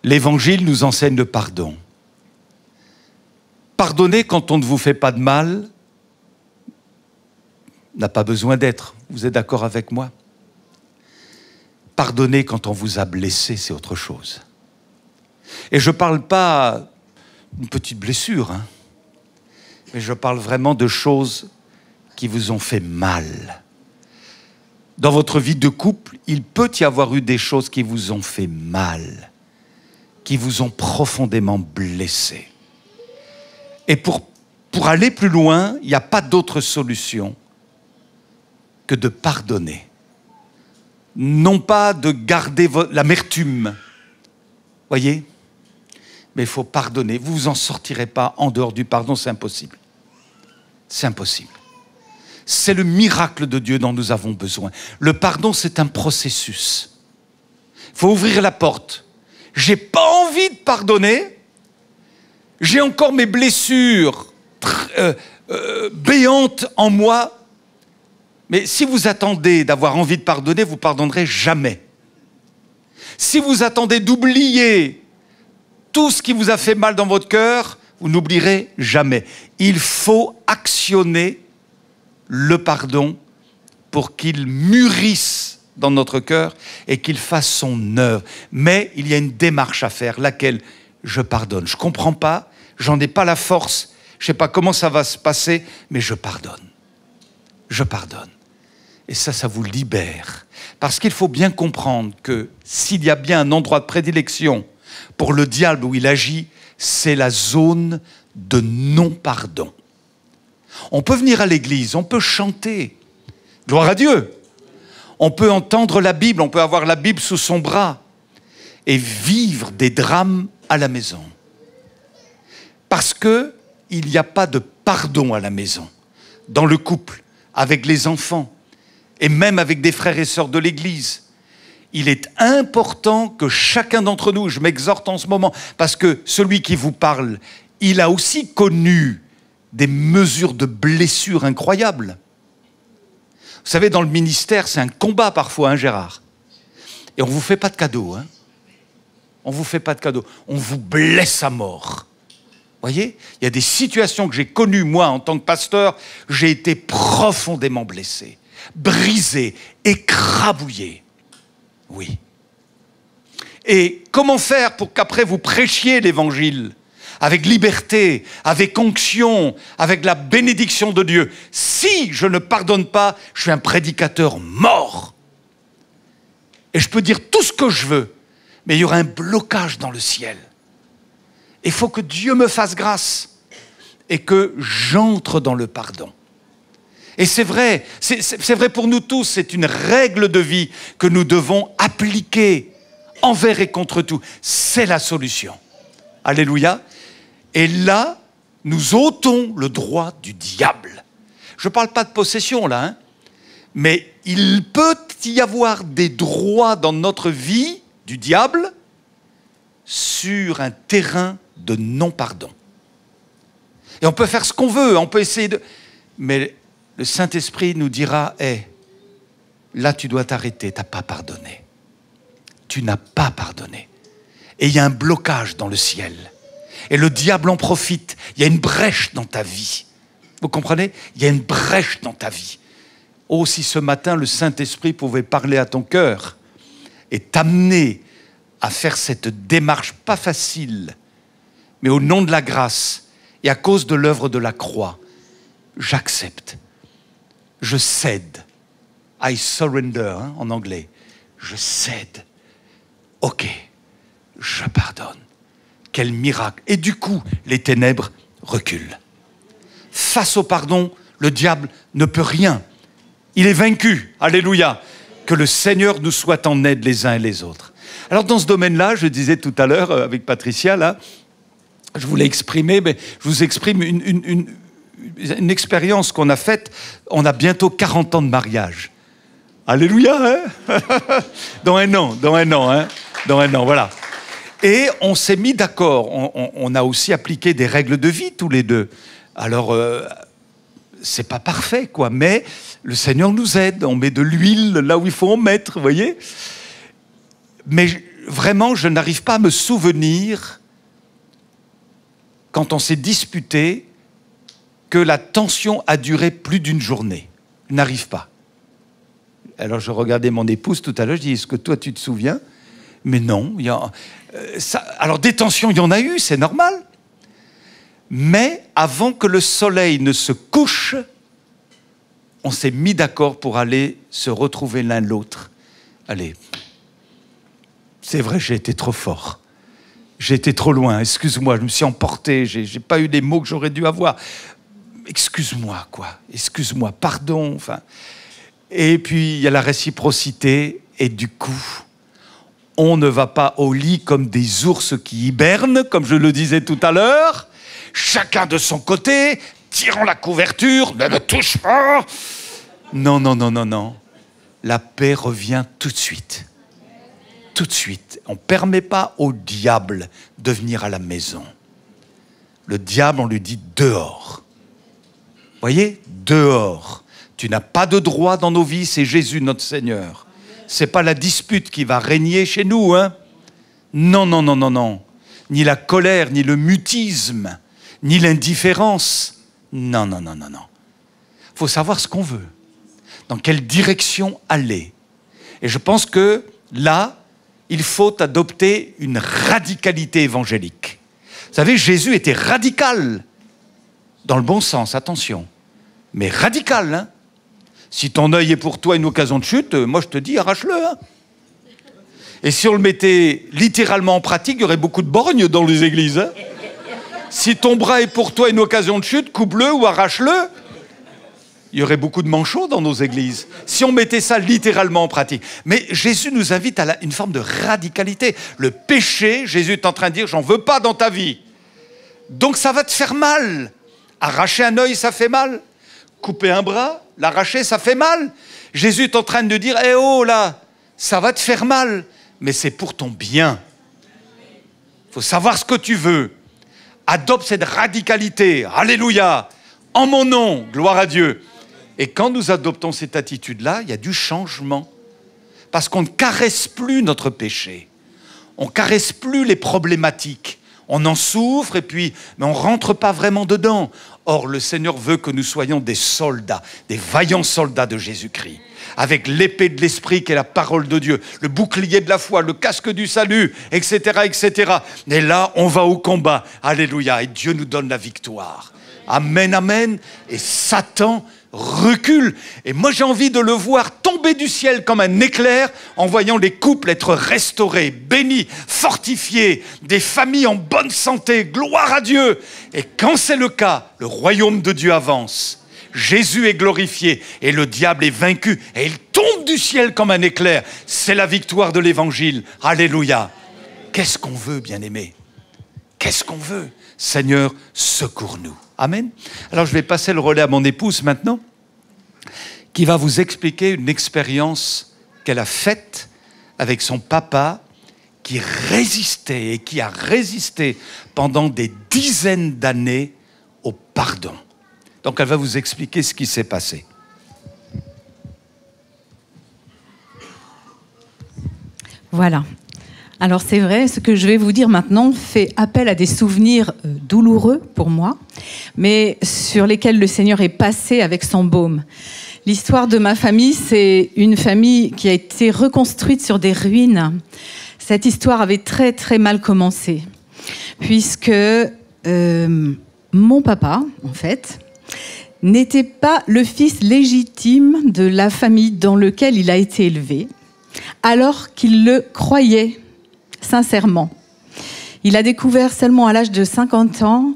L'Évangile nous enseigne le pardon. Pardonner quand on ne vous fait pas de mal n'a pas besoin d'être. Vous êtes d'accord avec moi ? Pardonner quand on vous a blessé, c'est autre chose. Et je ne parle pas d'une petite blessure, hein, mais je parle vraiment de choses qui vous ont fait mal. Dans votre vie de couple, il peut y avoir eu des choses qui vous ont fait mal, qui vous ont profondément blessé. Et pour aller plus loin, il n'y a pas d'autre solution que de pardonner. Non pas de garder l'amertume, voyez, mais il faut pardonner. Vous vous en sortirez pas en dehors du pardon, c'est impossible. C'est impossible. C'est le miracle de Dieu dont nous avons besoin. Le pardon, c'est un processus. Il faut ouvrir la porte. J'ai pas envie de pardonner. J'ai encore mes blessures béantes en moi. Mais si vous attendez d'avoir envie de pardonner, vous ne pardonnerez jamais. Si vous attendez d'oublier tout ce qui vous a fait mal dans votre cœur, vous n'oublierez jamais. Il faut actionner le pardon pour qu'il mûrisse dans notre cœur et qu'il fasse son œuvre. Mais il y a une démarche à faire, laquelle je pardonne. Je ne comprends pas, j'en ai pas la force, je ne sais pas comment ça va se passer, mais je pardonne. Je pardonne. Et ça vous libère. Parce qu'il faut bien comprendre que s'il y a bien un endroit de prédilection pour le diable où il agit, c'est la zone de non-pardon. On peut venir à l'église, on peut chanter, gloire à Dieu. On peut entendre la Bible, on peut avoir la Bible sous son bras et vivre des drames à la maison. Parce qu'il n'y a pas de pardon à la maison, dans le couple, avec les enfants, et même avec des frères et sœurs de l'Église. Il est important que chacun d'entre nous, je m'exhorte en ce moment, parce que celui qui vous parle, il a aussi connu des mesures de blessures incroyables. Vous savez, dans le ministère, c'est un combat parfois, hein, Gérard? Et on ne vous fait pas de cadeaux, hein? On ne vous fait pas de cadeaux. On vous blesse à mort. Vous voyez? Il y a des situations que j'ai connues, moi, en tant que pasteur, j'ai été profondément blessé, brisé, écrabouillé. Oui. Et comment faire pour qu'après vous prêchiez l'évangile avec liberté, avec onction, avec la bénédiction de Dieu? Si je ne pardonne pas, je suis un prédicateur mort. Et je peux dire tout ce que je veux, mais il y aura un blocage dans le ciel. Il faut que Dieu me fasse grâce et que j'entre dans le pardon. Et c'est vrai pour nous tous, c'est une règle de vie que nous devons appliquer envers et contre tout. C'est la solution. Alléluia. Et là, nous ôtons le droit du diable. Je ne parle pas de possession là, hein, mais il peut y avoir des droits dans notre vie du diable sur un terrain de non-pardon. Et on peut faire ce qu'on veut, on peut essayer de... Mais le Saint-Esprit nous dira, hey, là tu dois t'arrêter, tu n'as pas pardonné. Tu n'as pas pardonné. Et il y a un blocage dans le ciel. Et le diable en profite. Il y a une brèche dans ta vie. Vous comprenez? Il y a une brèche dans ta vie. Oh, si ce matin le Saint-Esprit pouvait parler à ton cœur et t'amener à faire cette démarche pas facile, mais au nom de la grâce et à cause de l'œuvre de la croix, j'accepte. Je cède. I surrender, hein, en anglais. Je cède. Ok, je pardonne. Quel miracle. Et du coup, les ténèbres reculent. Face au pardon, le diable ne peut rien. Il est vaincu. Alléluia. Que le Seigneur nous soit en aide les uns et les autres. Alors dans ce domaine-là, je disais tout à l'heure avec Patricia, là, je voulais exprimer, mais je vous exprime une expérience qu'on a faite. On a bientôt 40 ans de mariage. Alléluia, hein? Dans un an, hein? Dans un an, voilà. Et on s'est mis d'accord. On a aussi appliqué des règles de vie tous les deux. Alors, c'est pas parfait, quoi, mais le Seigneur nous aide. On met de l'huile là où il faut en mettre, vous voyez? Mais vraiment, je n'arrive pas à me souvenir, quand on s'est disputé, que la tension a duré plus d'une journée. Je n'arrive pas. Alors je regardais mon épouse tout à l'heure, je dis, est-ce que toi tu te souviens? Mais non. Alors des tensions, il y en a eu, c'est normal. Mais avant que le soleil ne se couche, on s'est mis d'accord pour aller se retrouver l'un l'autre. Allez, c'est vrai, j'ai été trop fort. J'ai été trop loin, excuse-moi, je me suis emporté, j'ai pas eu les mots que j'aurais dû avoir. Excuse-moi, quoi, excuse-moi, pardon, enfin. Et puis, il y a la réciprocité, et du coup, on ne va pas au lit comme des ours qui hibernent, comme je le disais tout à l'heure, chacun de son côté, tirant la couverture, ne me touche pas. Non, non, non, non, non. La paix revient tout de suite. Tout de suite. On ne permet pas au diable de venir à la maison. Le diable, on lui dit dehors. Vous voyez? Dehors. Tu n'as pas de droit dans nos vies, c'est Jésus notre Seigneur. Ce n'est pas la dispute qui va régner chez nous, hein? Non, non, non, non, non. Ni la colère, ni le mutisme, ni l'indifférence. Non, non, non, non, non. Il faut savoir ce qu'on veut. dans quelle direction aller. Et je pense que là, il faut adopter une radicalité évangélique. Vous savez, Jésus était radical, dans le bon sens, attention, mais radical. Hein. Si ton œil est pour toi une occasion de chute, moi je te dis, arrache-le. Hein. Et si on le mettait littéralement en pratique, il y aurait beaucoup de borgnes dans les églises. Hein. Si ton bras est pour toi une occasion de chute, coupe-le ou arrache-le. Il y aurait beaucoup de manchots dans nos églises. Si on mettait ça littéralement en pratique. Mais Jésus nous invite à une forme de radicalité. Le péché, Jésus est en train de dire, j'en veux pas dans ta vie. Donc ça va te faire mal. Arracher un œil, ça fait mal. Couper un bras, l'arracher, ça fait mal. Jésus est en train de dire, eh oh là, ça va te faire mal, mais c'est pour ton bien. Il faut savoir ce que tu veux. Adopte cette radicalité. Alléluia. En mon nom, gloire à Dieu. Et quand nous adoptons cette attitude-là, il y a du changement. Parce qu'on ne caresse plus notre péché. On ne caresse plus les problématiques. On en souffre, mais on ne rentre pas vraiment dedans. Or, le Seigneur veut que nous soyons des soldats, des vaillants soldats de Jésus-Christ. Avec l'épée de l'Esprit qui est la parole de Dieu, le bouclier de la foi, le casque du salut, etc., etc. Et là, on va au combat. Alléluia. Et Dieu nous donne la victoire. Amen, amen. Et Satan recule. Et moi, j'ai envie de le voir tomber du ciel comme un éclair en voyant les couples être restaurés, bénis, fortifiés, des familles en bonne santé. Gloire à Dieu. Et quand c'est le cas, le royaume de Dieu avance. Jésus est glorifié et le diable est vaincu. Et il tombe du ciel comme un éclair. C'est la victoire de l'évangile. Alléluia. Qu'est-ce qu'on veut, bien-aimés? Qu'est-ce qu'on veut? Seigneur, secours-nous. Amen. Alors je vais passer le relais à mon épouse maintenant, qui va vous expliquer une expérience qu'elle a faite avec son papa, qui résistait et qui a résisté pendant des dizaines d'années au pardon. Donc elle va vous expliquer ce qui s'est passé. Voilà. Alors c'est vrai, ce que je vais vous dire maintenant fait appel à des souvenirs douloureux pour moi, mais sur lesquels le Seigneur est passé avec son baume. L'histoire de ma famille, c'est une famille qui a été reconstruite sur des ruines. Cette histoire avait très très mal commencé, puisque mon papa, en fait, n'était pas le fils légitime de la famille dans laquelle il a été élevé, alors qu'il le croyait. Sincèrement. Il a découvert seulement à l'âge de 50 ans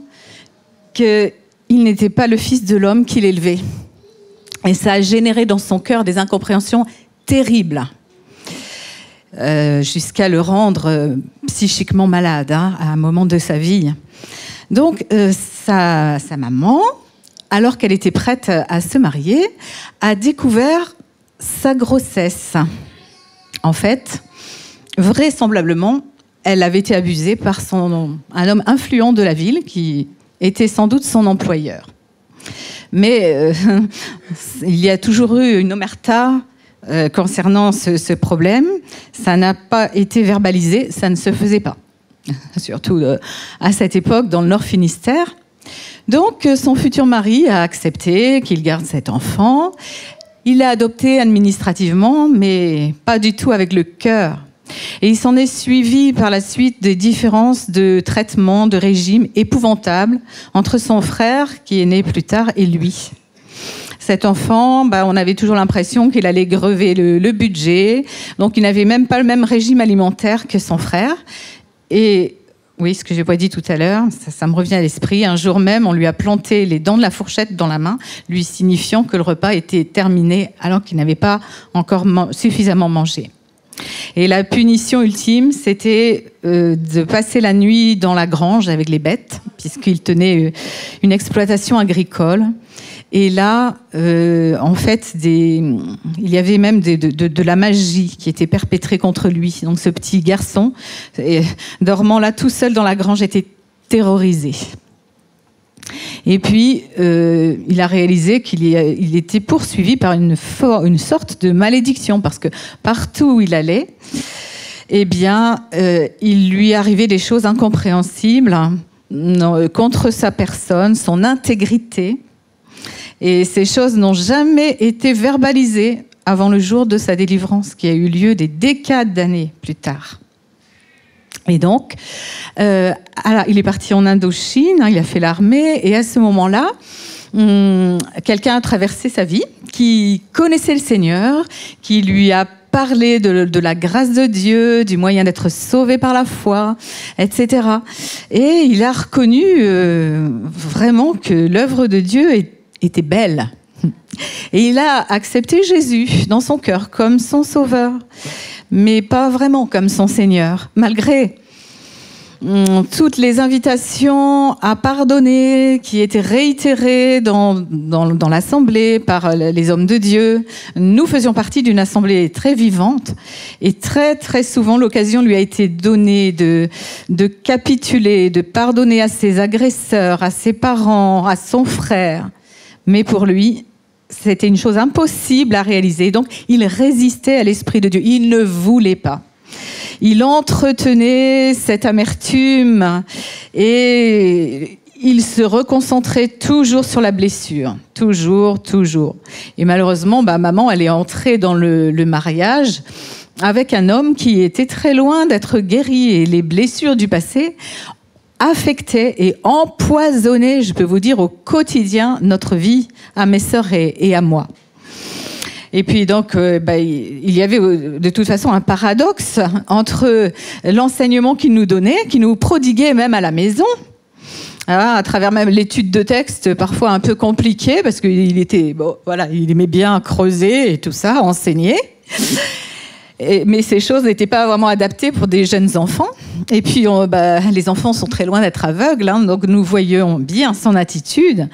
qu'il n'était pas le fils de l'homme qu'il élevait. Et ça a généré dans son cœur des incompréhensions terribles, jusqu'à le rendre psychiquement malade à un moment de sa vie. Donc, sa maman, alors qu'elle était prête à se marier, a découvert sa grossesse. En fait, vraisemblablement, elle avait été abusée par un homme influent de la ville qui était sans doute son employeur. Mais il y a toujours eu une omerta concernant ce problème. Ça n'a pas été verbalisé, ça ne se faisait pas. Surtout à cette époque, dans le Nord Finistère. Donc, son futur mari a accepté qu'il garde cet enfant. Il l'a adopté administrativement, mais pas du tout avec le cœur. Et il s'en est suivi par la suite des différences de traitement, de régime épouvantables entre son frère, qui est né plus tard, et lui. Cet enfant, on avait toujours l'impression qu'il allait grever le budget, donc il n'avait même pas le même régime alimentaire que son frère. Et oui, ce que je n'ai pas dit tout à l'heure, ça me revient à l'esprit. Un jour même, on lui a planté les dents de la fourchette dans la main, lui signifiant que le repas était terminé alors qu'il n'avait pas encore suffisamment mangé. Et la punition ultime, c'était de passer la nuit dans la grange avec les bêtes, puisqu'il tenait une exploitation agricole. Et là, en fait, il y avait même de la magie qui était perpétrée contre lui. Donc ce petit garçon, dormant là tout seul dans la grange, était terrorisé. Et puis, il a réalisé qu'il était poursuivi par une sorte de malédiction, parce que partout où il allait, eh bien, il lui arrivait des choses incompréhensibles contre sa personne, son intégrité. Et ces choses n'ont jamais été verbalisées avant le jour de sa délivrance, qui a eu lieu des décades d'années plus tard. Et donc, il est parti en Indochine, il a fait l'armée, et à ce moment-là, quelqu'un a traversé sa vie, qui connaissait le Seigneur, qui lui a parlé de la grâce de Dieu, du moyen d'être sauvé par la foi, etc. Et il a reconnu vraiment que l'œuvre de Dieu était belle. Et il a accepté Jésus dans son cœur comme son sauveur, mais pas vraiment comme son Seigneur, malgré toutes les invitations à pardonner qui étaient réitérées dans l'assemblée par les hommes de Dieu. Nous faisions partie d'une assemblée très vivante et très très souvent l'occasion lui a été donnée de capituler, de pardonner à ses agresseurs, à ses parents, à son frère. Mais pour lui, c'était une chose impossible à réaliser. Donc, il résistait à l'Esprit de Dieu. Il ne voulait pas. Il entretenait cette amertume et il se reconcentrait toujours sur la blessure. Toujours, toujours. Et malheureusement, maman, elle est entrée dans le mariage avec un homme qui était très loin d'être guéri. Et les blessures du passé affectaient et empoisonnaient, je peux vous dire, au quotidien, notre vie, à mes sœurs et à moi. Et puis donc, il y avait de toute façon un paradoxe entre l'enseignement qu'il nous donnait, qu'il nous prodiguait même à la maison, à travers même l'étude de texte, parfois un peu compliquée, parce qu'il était, il aimait bien creuser et tout ça, enseigner. Mais ces choses n'étaient pas vraiment adaptées pour des jeunes enfants. Et puis, les enfants sont très loin d'être aveugles, donc nous voyions bien son attitude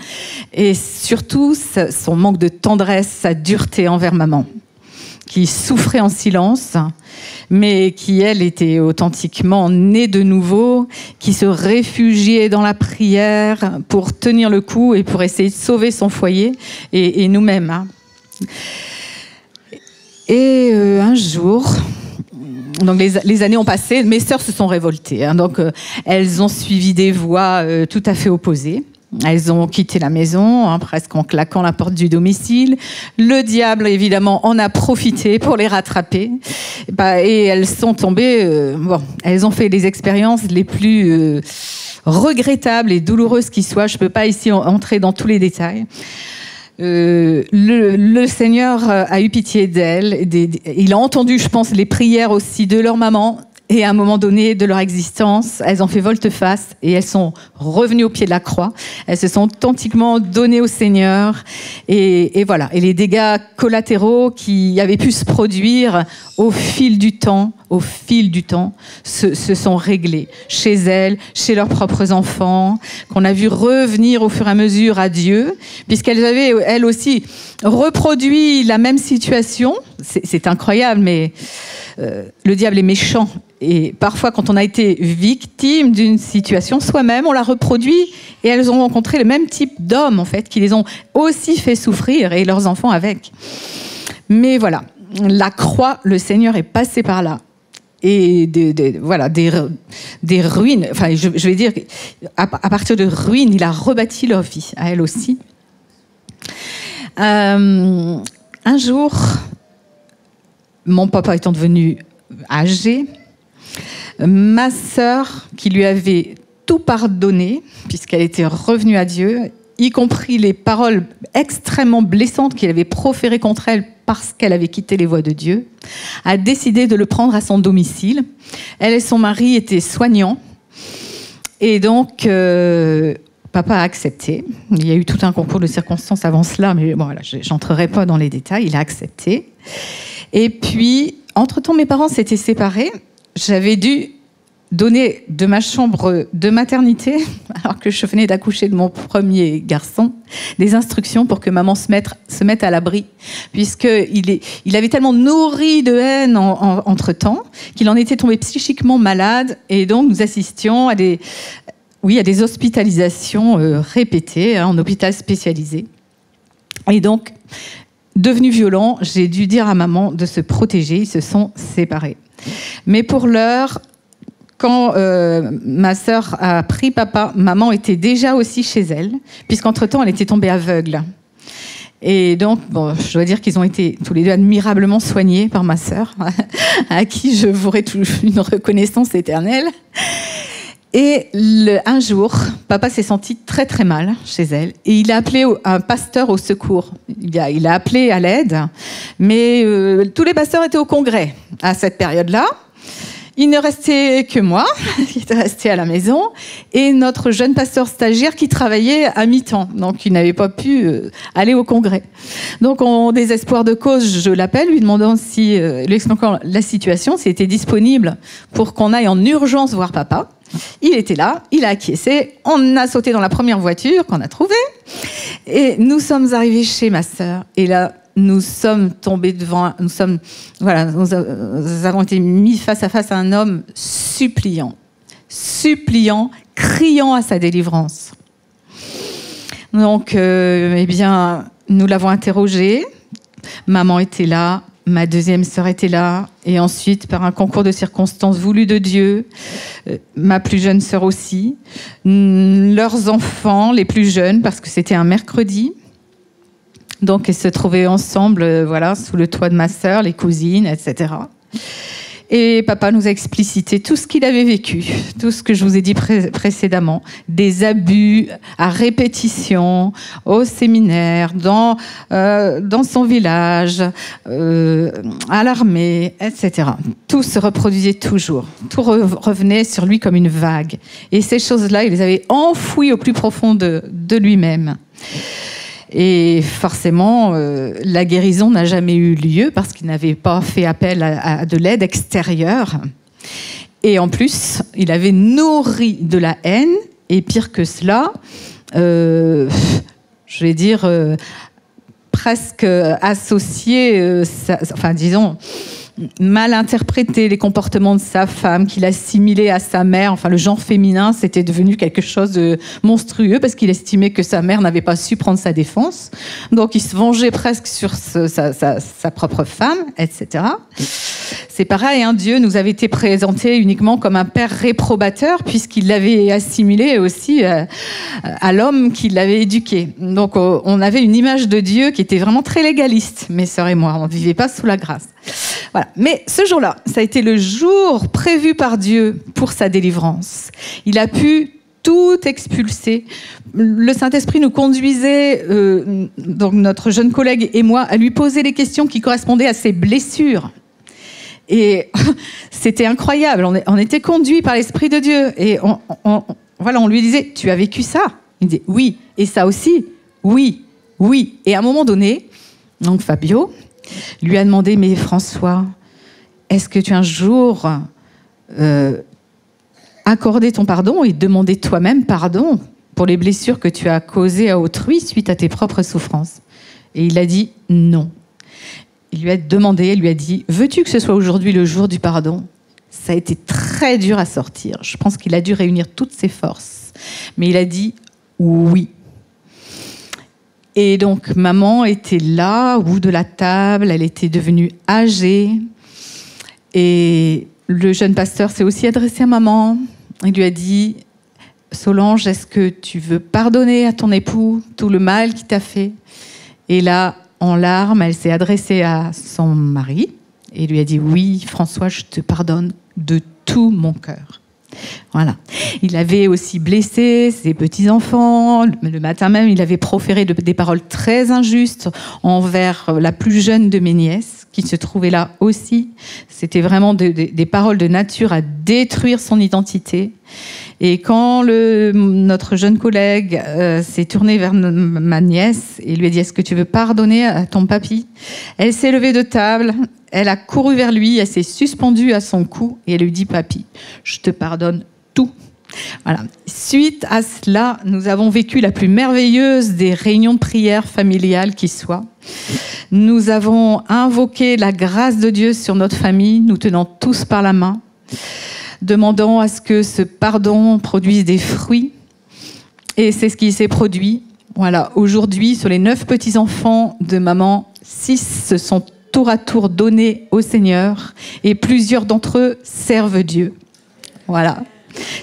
et surtout son manque de tendresse, sa dureté envers maman, qui souffrait en silence, mais qui, elle, était authentiquement née de nouveau, qui se réfugiait dans la prière pour tenir le coup et pour essayer de sauver son foyer et nous-mêmes. Et un jour, donc les années ont passé, mes sœurs se sont révoltées. Donc elles ont suivi des voies tout à fait opposées. Elles ont quitté la maison, presque en claquant la porte du domicile. Le diable, évidemment, en a profité pour les rattraper. Et elles sont tombées... elles ont fait les expériences les plus regrettables et douloureuses qui soient. Je ne peux pas ici entrer dans tous les détails. Le Seigneur a eu pitié d'elles. Il a entendu, je pense, les prières aussi de leur maman. Et à un moment donné de leur existence, elles ont fait volte-face et elles sont revenues au pied de la croix. Elles se sont authentiquement données au Seigneur. Et voilà. Et les dégâts collatéraux qui avaient pu se produire au fil du temps, se sont réglés chez elles, chez leurs propres enfants, qu'on a vu revenir au fur et à mesure à Dieu, puisqu'elles avaient, elles aussi, reproduit la même situation. C'est incroyable, mais le diable est méchant. Et parfois, quand on a été victime d'une situation, soi-même, on la reproduit et elles ont rencontré le même type d'hommes, en fait, qui les ont aussi fait souffrir et leurs enfants avec. Mais voilà, la croix, le Seigneur est passé par là. Et des ruines, enfin, je vais dire, à partir de ruines, il a rebâti leur vie, à elle aussi. Un jour, mon papa étant devenu âgé, ma sœur, qui lui avait tout pardonné, puisqu'elle était revenue à Dieu, y compris les paroles extrêmement blessantes qu'il avait proférées contre elle parce qu'elle avait quitté les voies de Dieu, a décidé de le prendre à son domicile. Elle et son mari étaient soignants. Et donc, papa a accepté. Il y a eu tout un concours de circonstances avant cela, mais bon, voilà, j'entrerai pas dans les détails. Il a accepté. Et puis, entre-temps, mes parents s'étaient séparés. J'avais dû donner de ma chambre de maternité, alors que je venais d'accoucher de mon premier garçon, des instructions pour que maman se mette à l'abri, puisqu'il avait tellement nourri de haine entre-temps qu'il en était tombé psychiquement malade, et donc nous assistions à des hospitalisations répétées en hôpital spécialisé. Et donc, devenu violent, j'ai dû dire à maman de se protéger. Ils se sont séparés. Mais pour l'heure, quand ma sœur a pris papa, maman était déjà aussi chez elle, puisqu'entre-temps, elle était tombée aveugle. Et donc, bon, je dois dire qu'ils ont été tous les deux admirablement soignés par ma sœur, à qui je vouerai une reconnaissance éternelle. Et un jour, papa s'est senti très très mal chez elle et il a appelé un pasteur au secours. Il a appelé à l'aide, mais tous les pasteurs étaient au congrès à cette période-là. Il ne restait que moi, qui était resté à la maison, et notre jeune pasteur stagiaire qui travaillait à mi-temps. Donc, il n'avait pas pu aller au congrès. Donc, en désespoir de cause, je l'appelle, lui demandant lui expliquant la situation, s'il était disponible pour qu'on aille en urgence voir papa. Il était là, il a acquiescé, on a sauté dans la première voiture qu'on a trouvée, et nous sommes arrivés chez ma sœur. Et là, nous sommes tombés devant, nous avons été mis face à face à un homme suppliant, criant à sa délivrance. Donc, nous l'avons interrogé. Maman était là, ma deuxième sœur était là, et ensuite, par un concours de circonstances voulu de Dieu, ma plus jeune sœur aussi, leurs enfants, les plus jeunes, parce que c'était un mercredi. Donc, ils se trouvaient ensemble, sous le toit de ma sœur, les cousines, etc. Et papa nous a explicité tout ce qu'il avait vécu, tout ce que je vous ai dit précédemment, des abus à répétition, au séminaire, dans son village, à l'armée, etc. Tout se reproduisait toujours. Tout revenait sur lui comme une vague. Et ces choses-là, il les avait enfouies au plus profond de lui-même. Et forcément, la guérison n'a jamais eu lieu parce qu'il n'avait pas fait appel à de l'aide extérieure. Et en plus, il avait nourri de la haine. Et pire que cela, je vais dire, presque associé, mal interprété les comportements de sa femme, qu'il assimilait à sa mère. Enfin, le genre féminin, c'était devenu quelque chose de monstrueux parce qu'il estimait que sa mère n'avait pas su prendre sa défense. Donc, il se vengeait presque sur sa propre femme, etc. C'est pareil, hein, Dieu nous avait été présenté uniquement comme un père réprobateur puisqu'il l'avait assimilé aussi à l'homme qui l'avait éduqué. Donc, on avait une image de Dieu qui était vraiment très légaliste, mes sœurs et moi. On ne vivait pas sous la grâce. Voilà. Mais ce jour-là, ça a été le jour prévu par Dieu pour sa délivrance. Il a pu tout expulser. Le Saint-Esprit nous conduisait, donc notre jeune collègue et moi, à lui poser les questions qui correspondaient à ses blessures. Et c'était incroyable. On était conduits par l'Esprit de Dieu. Et on lui disait, tu as vécu ça? Il disait, oui. Et ça aussi? Oui. Oui. Et à un moment donné, donc Fabio lui a demandé, mais François, est-ce que tu as un jour accordé ton pardon et demandé toi-même pardon pour les blessures que tu as causées à autrui suite à tes propres souffrances? Et il a dit non. Il lui a demandé, il lui a dit, veux-tu que ce soit aujourd'hui le jour du pardon? Ça a été très dur à sortir. Je pense qu'il a dû réunir toutes ses forces. Mais il a dit oui. Et donc, maman était là, au bout de la table, elle était devenue âgée. Et le jeune pasteur s'est aussi adressé à maman. Il lui a dit, Solange, est-ce que tu veux pardonner à ton époux tout le mal qu'il t'a fait? Et là, en larmes, elle s'est adressée à son mari et lui a dit, oui, François, je te pardonne de tout mon cœur. Voilà. Il avait aussi blessé ses petits-enfants. Le matin même, il avait proféré des paroles très injustes envers la plus jeune de mes nièces, qui se trouvait là aussi. C'était vraiment des paroles de nature à détruire son identité. Et quand notre jeune collègue s'est tourné vers ma nièce et lui a dit, est-ce que tu veux pardonner à ton papy? Elle s'est levée de table, elle a couru vers lui, elle s'est suspendue à son cou et elle lui dit, papy, je te pardonne tout. Voilà. Suite à cela, nous avons vécu la plus merveilleuse des réunions de prière familiales qui soit. Nous avons invoqué la grâce de Dieu sur notre famille, nous tenant tous par la main, demandant à ce que ce pardon produise des fruits. Et c'est ce qui s'est produit. Voilà. Aujourd'hui, sur les 9 petits-enfants de maman, 6 se sont tour à tour donnés au Seigneur et plusieurs d'entre eux servent Dieu. Voilà.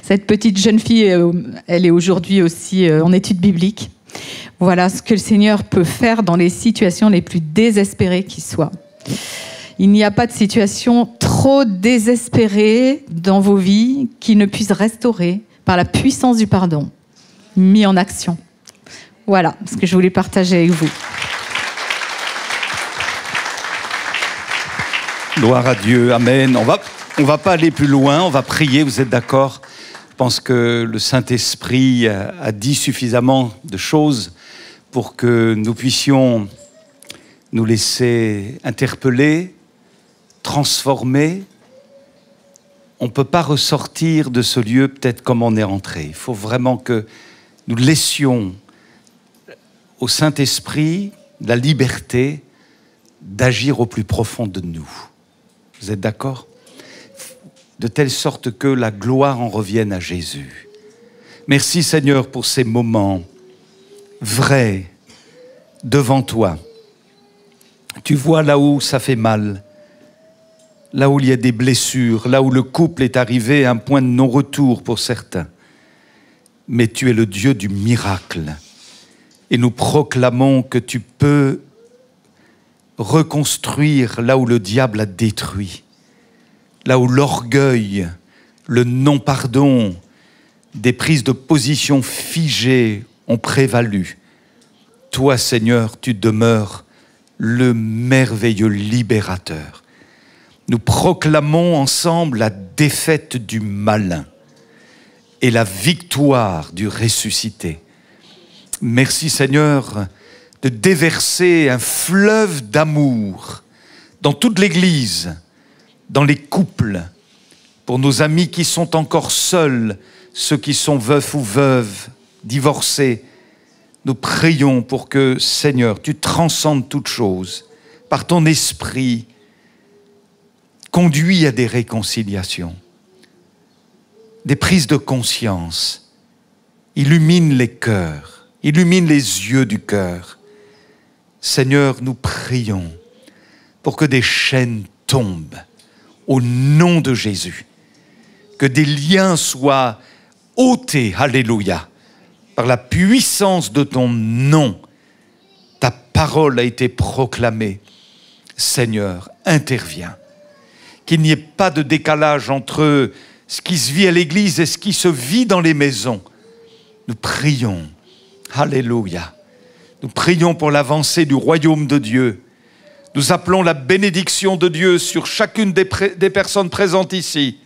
Cette petite jeune fille, elle est aujourd'hui aussi en études bibliques. Voilà ce que le Seigneur peut faire dans les situations les plus désespérées qui soient. Il n'y a pas de situation trop désespérée dans vos vies qui ne puisse restaurer par la puissance du pardon mis en action. Voilà ce que je voulais partager avec vous. Gloire à Dieu, amen. On va pas aller plus loin, on va prier, vous êtes d'accord? Je pense que le Saint-Esprit a dit suffisamment de choses pour que nous puissions nous laisser interpeller, transformer. On ne peut pas ressortir de ce lieu peut-être comme on est rentré. Il faut vraiment que nous laissions au Saint-Esprit la liberté d'agir au plus profond de nous. Vous êtes d'accord? De telle sorte que la gloire en revienne à Jésus. Merci Seigneur pour ces moments vrais devant toi. Tu vois là où ça fait mal, là où il y a des blessures, là où le couple est arrivé à un point de non-retour pour certains. Mais tu es le Dieu du miracle. Et nous proclamons que tu peux reconstruire là où le diable a détruit, là où l'orgueil, le non-pardon, des prises de position figées ont prévalu. Toi, Seigneur, tu demeures le merveilleux libérateur. Nous proclamons ensemble la défaite du malin et la victoire du ressuscité. Merci, Seigneur, de déverser un fleuve d'amour dans toute l'Église, dans les couples, pour nos amis qui sont encore seuls, ceux qui sont veufs ou veuves, divorcés. Nous prions pour que, Seigneur, tu transcendes toutes choses, par ton esprit, conduis à des réconciliations, des prises de conscience, illumine les cœurs, illumine les yeux du cœur. Seigneur, nous prions pour que des chaînes tombent au nom de Jésus, que des liens soient ôtés, alléluia, par la puissance de ton nom. Ta parole a été proclamée. Seigneur, interviens. Qu'il n'y ait pas de décalage entre ce qui se vit à l'église et ce qui se vit dans les maisons. Nous prions. Alléluia. Nous prions pour l'avancée du royaume de Dieu. Nous appelons la bénédiction de Dieu sur chacune des personnes présentes ici.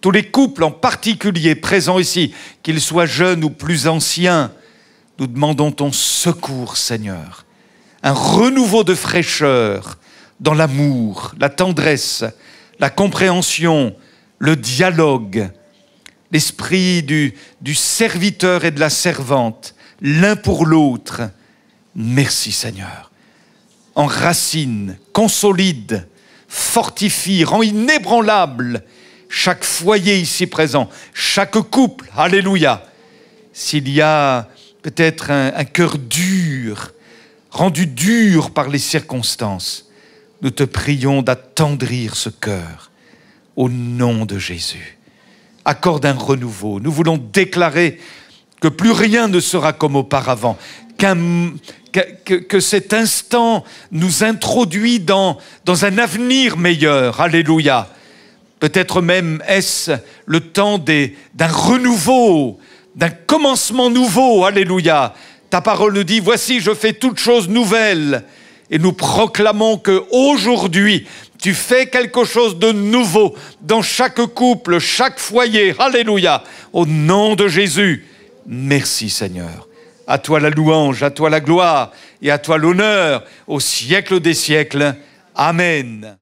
Tous les couples en particulier présents ici, qu'ils soient jeunes ou plus anciens, nous demandons ton secours, Seigneur. Un renouveau de fraîcheur dans l'amour, la tendresse, la compréhension, le dialogue, l'esprit du serviteur et de la servante, l'un pour l'autre. Merci, Seigneur. Enracine, consolide, fortifie, rend inébranlable chaque foyer ici présent, chaque couple, alléluia. S'il y a peut-être un cœur dur, rendu dur par les circonstances, nous te prions d'attendrir ce cœur au nom de Jésus. Accorde un renouveau. Nous voulons déclarer que plus rien ne sera comme auparavant, que cet instant nous introduit dans un avenir meilleur. Alléluia. Peut-être même est-ce le temps d'un renouveau, d'un commencement nouveau. Alléluia. Ta parole nous dit, voici, je fais toutes choses nouvelles. Et nous proclamons qu'aujourd'hui, tu fais quelque chose de nouveau dans chaque couple, chaque foyer. Alléluia. Au nom de Jésus. Merci Seigneur. À toi la louange, à toi la gloire et à toi l'honneur au siècle des siècles. Amen.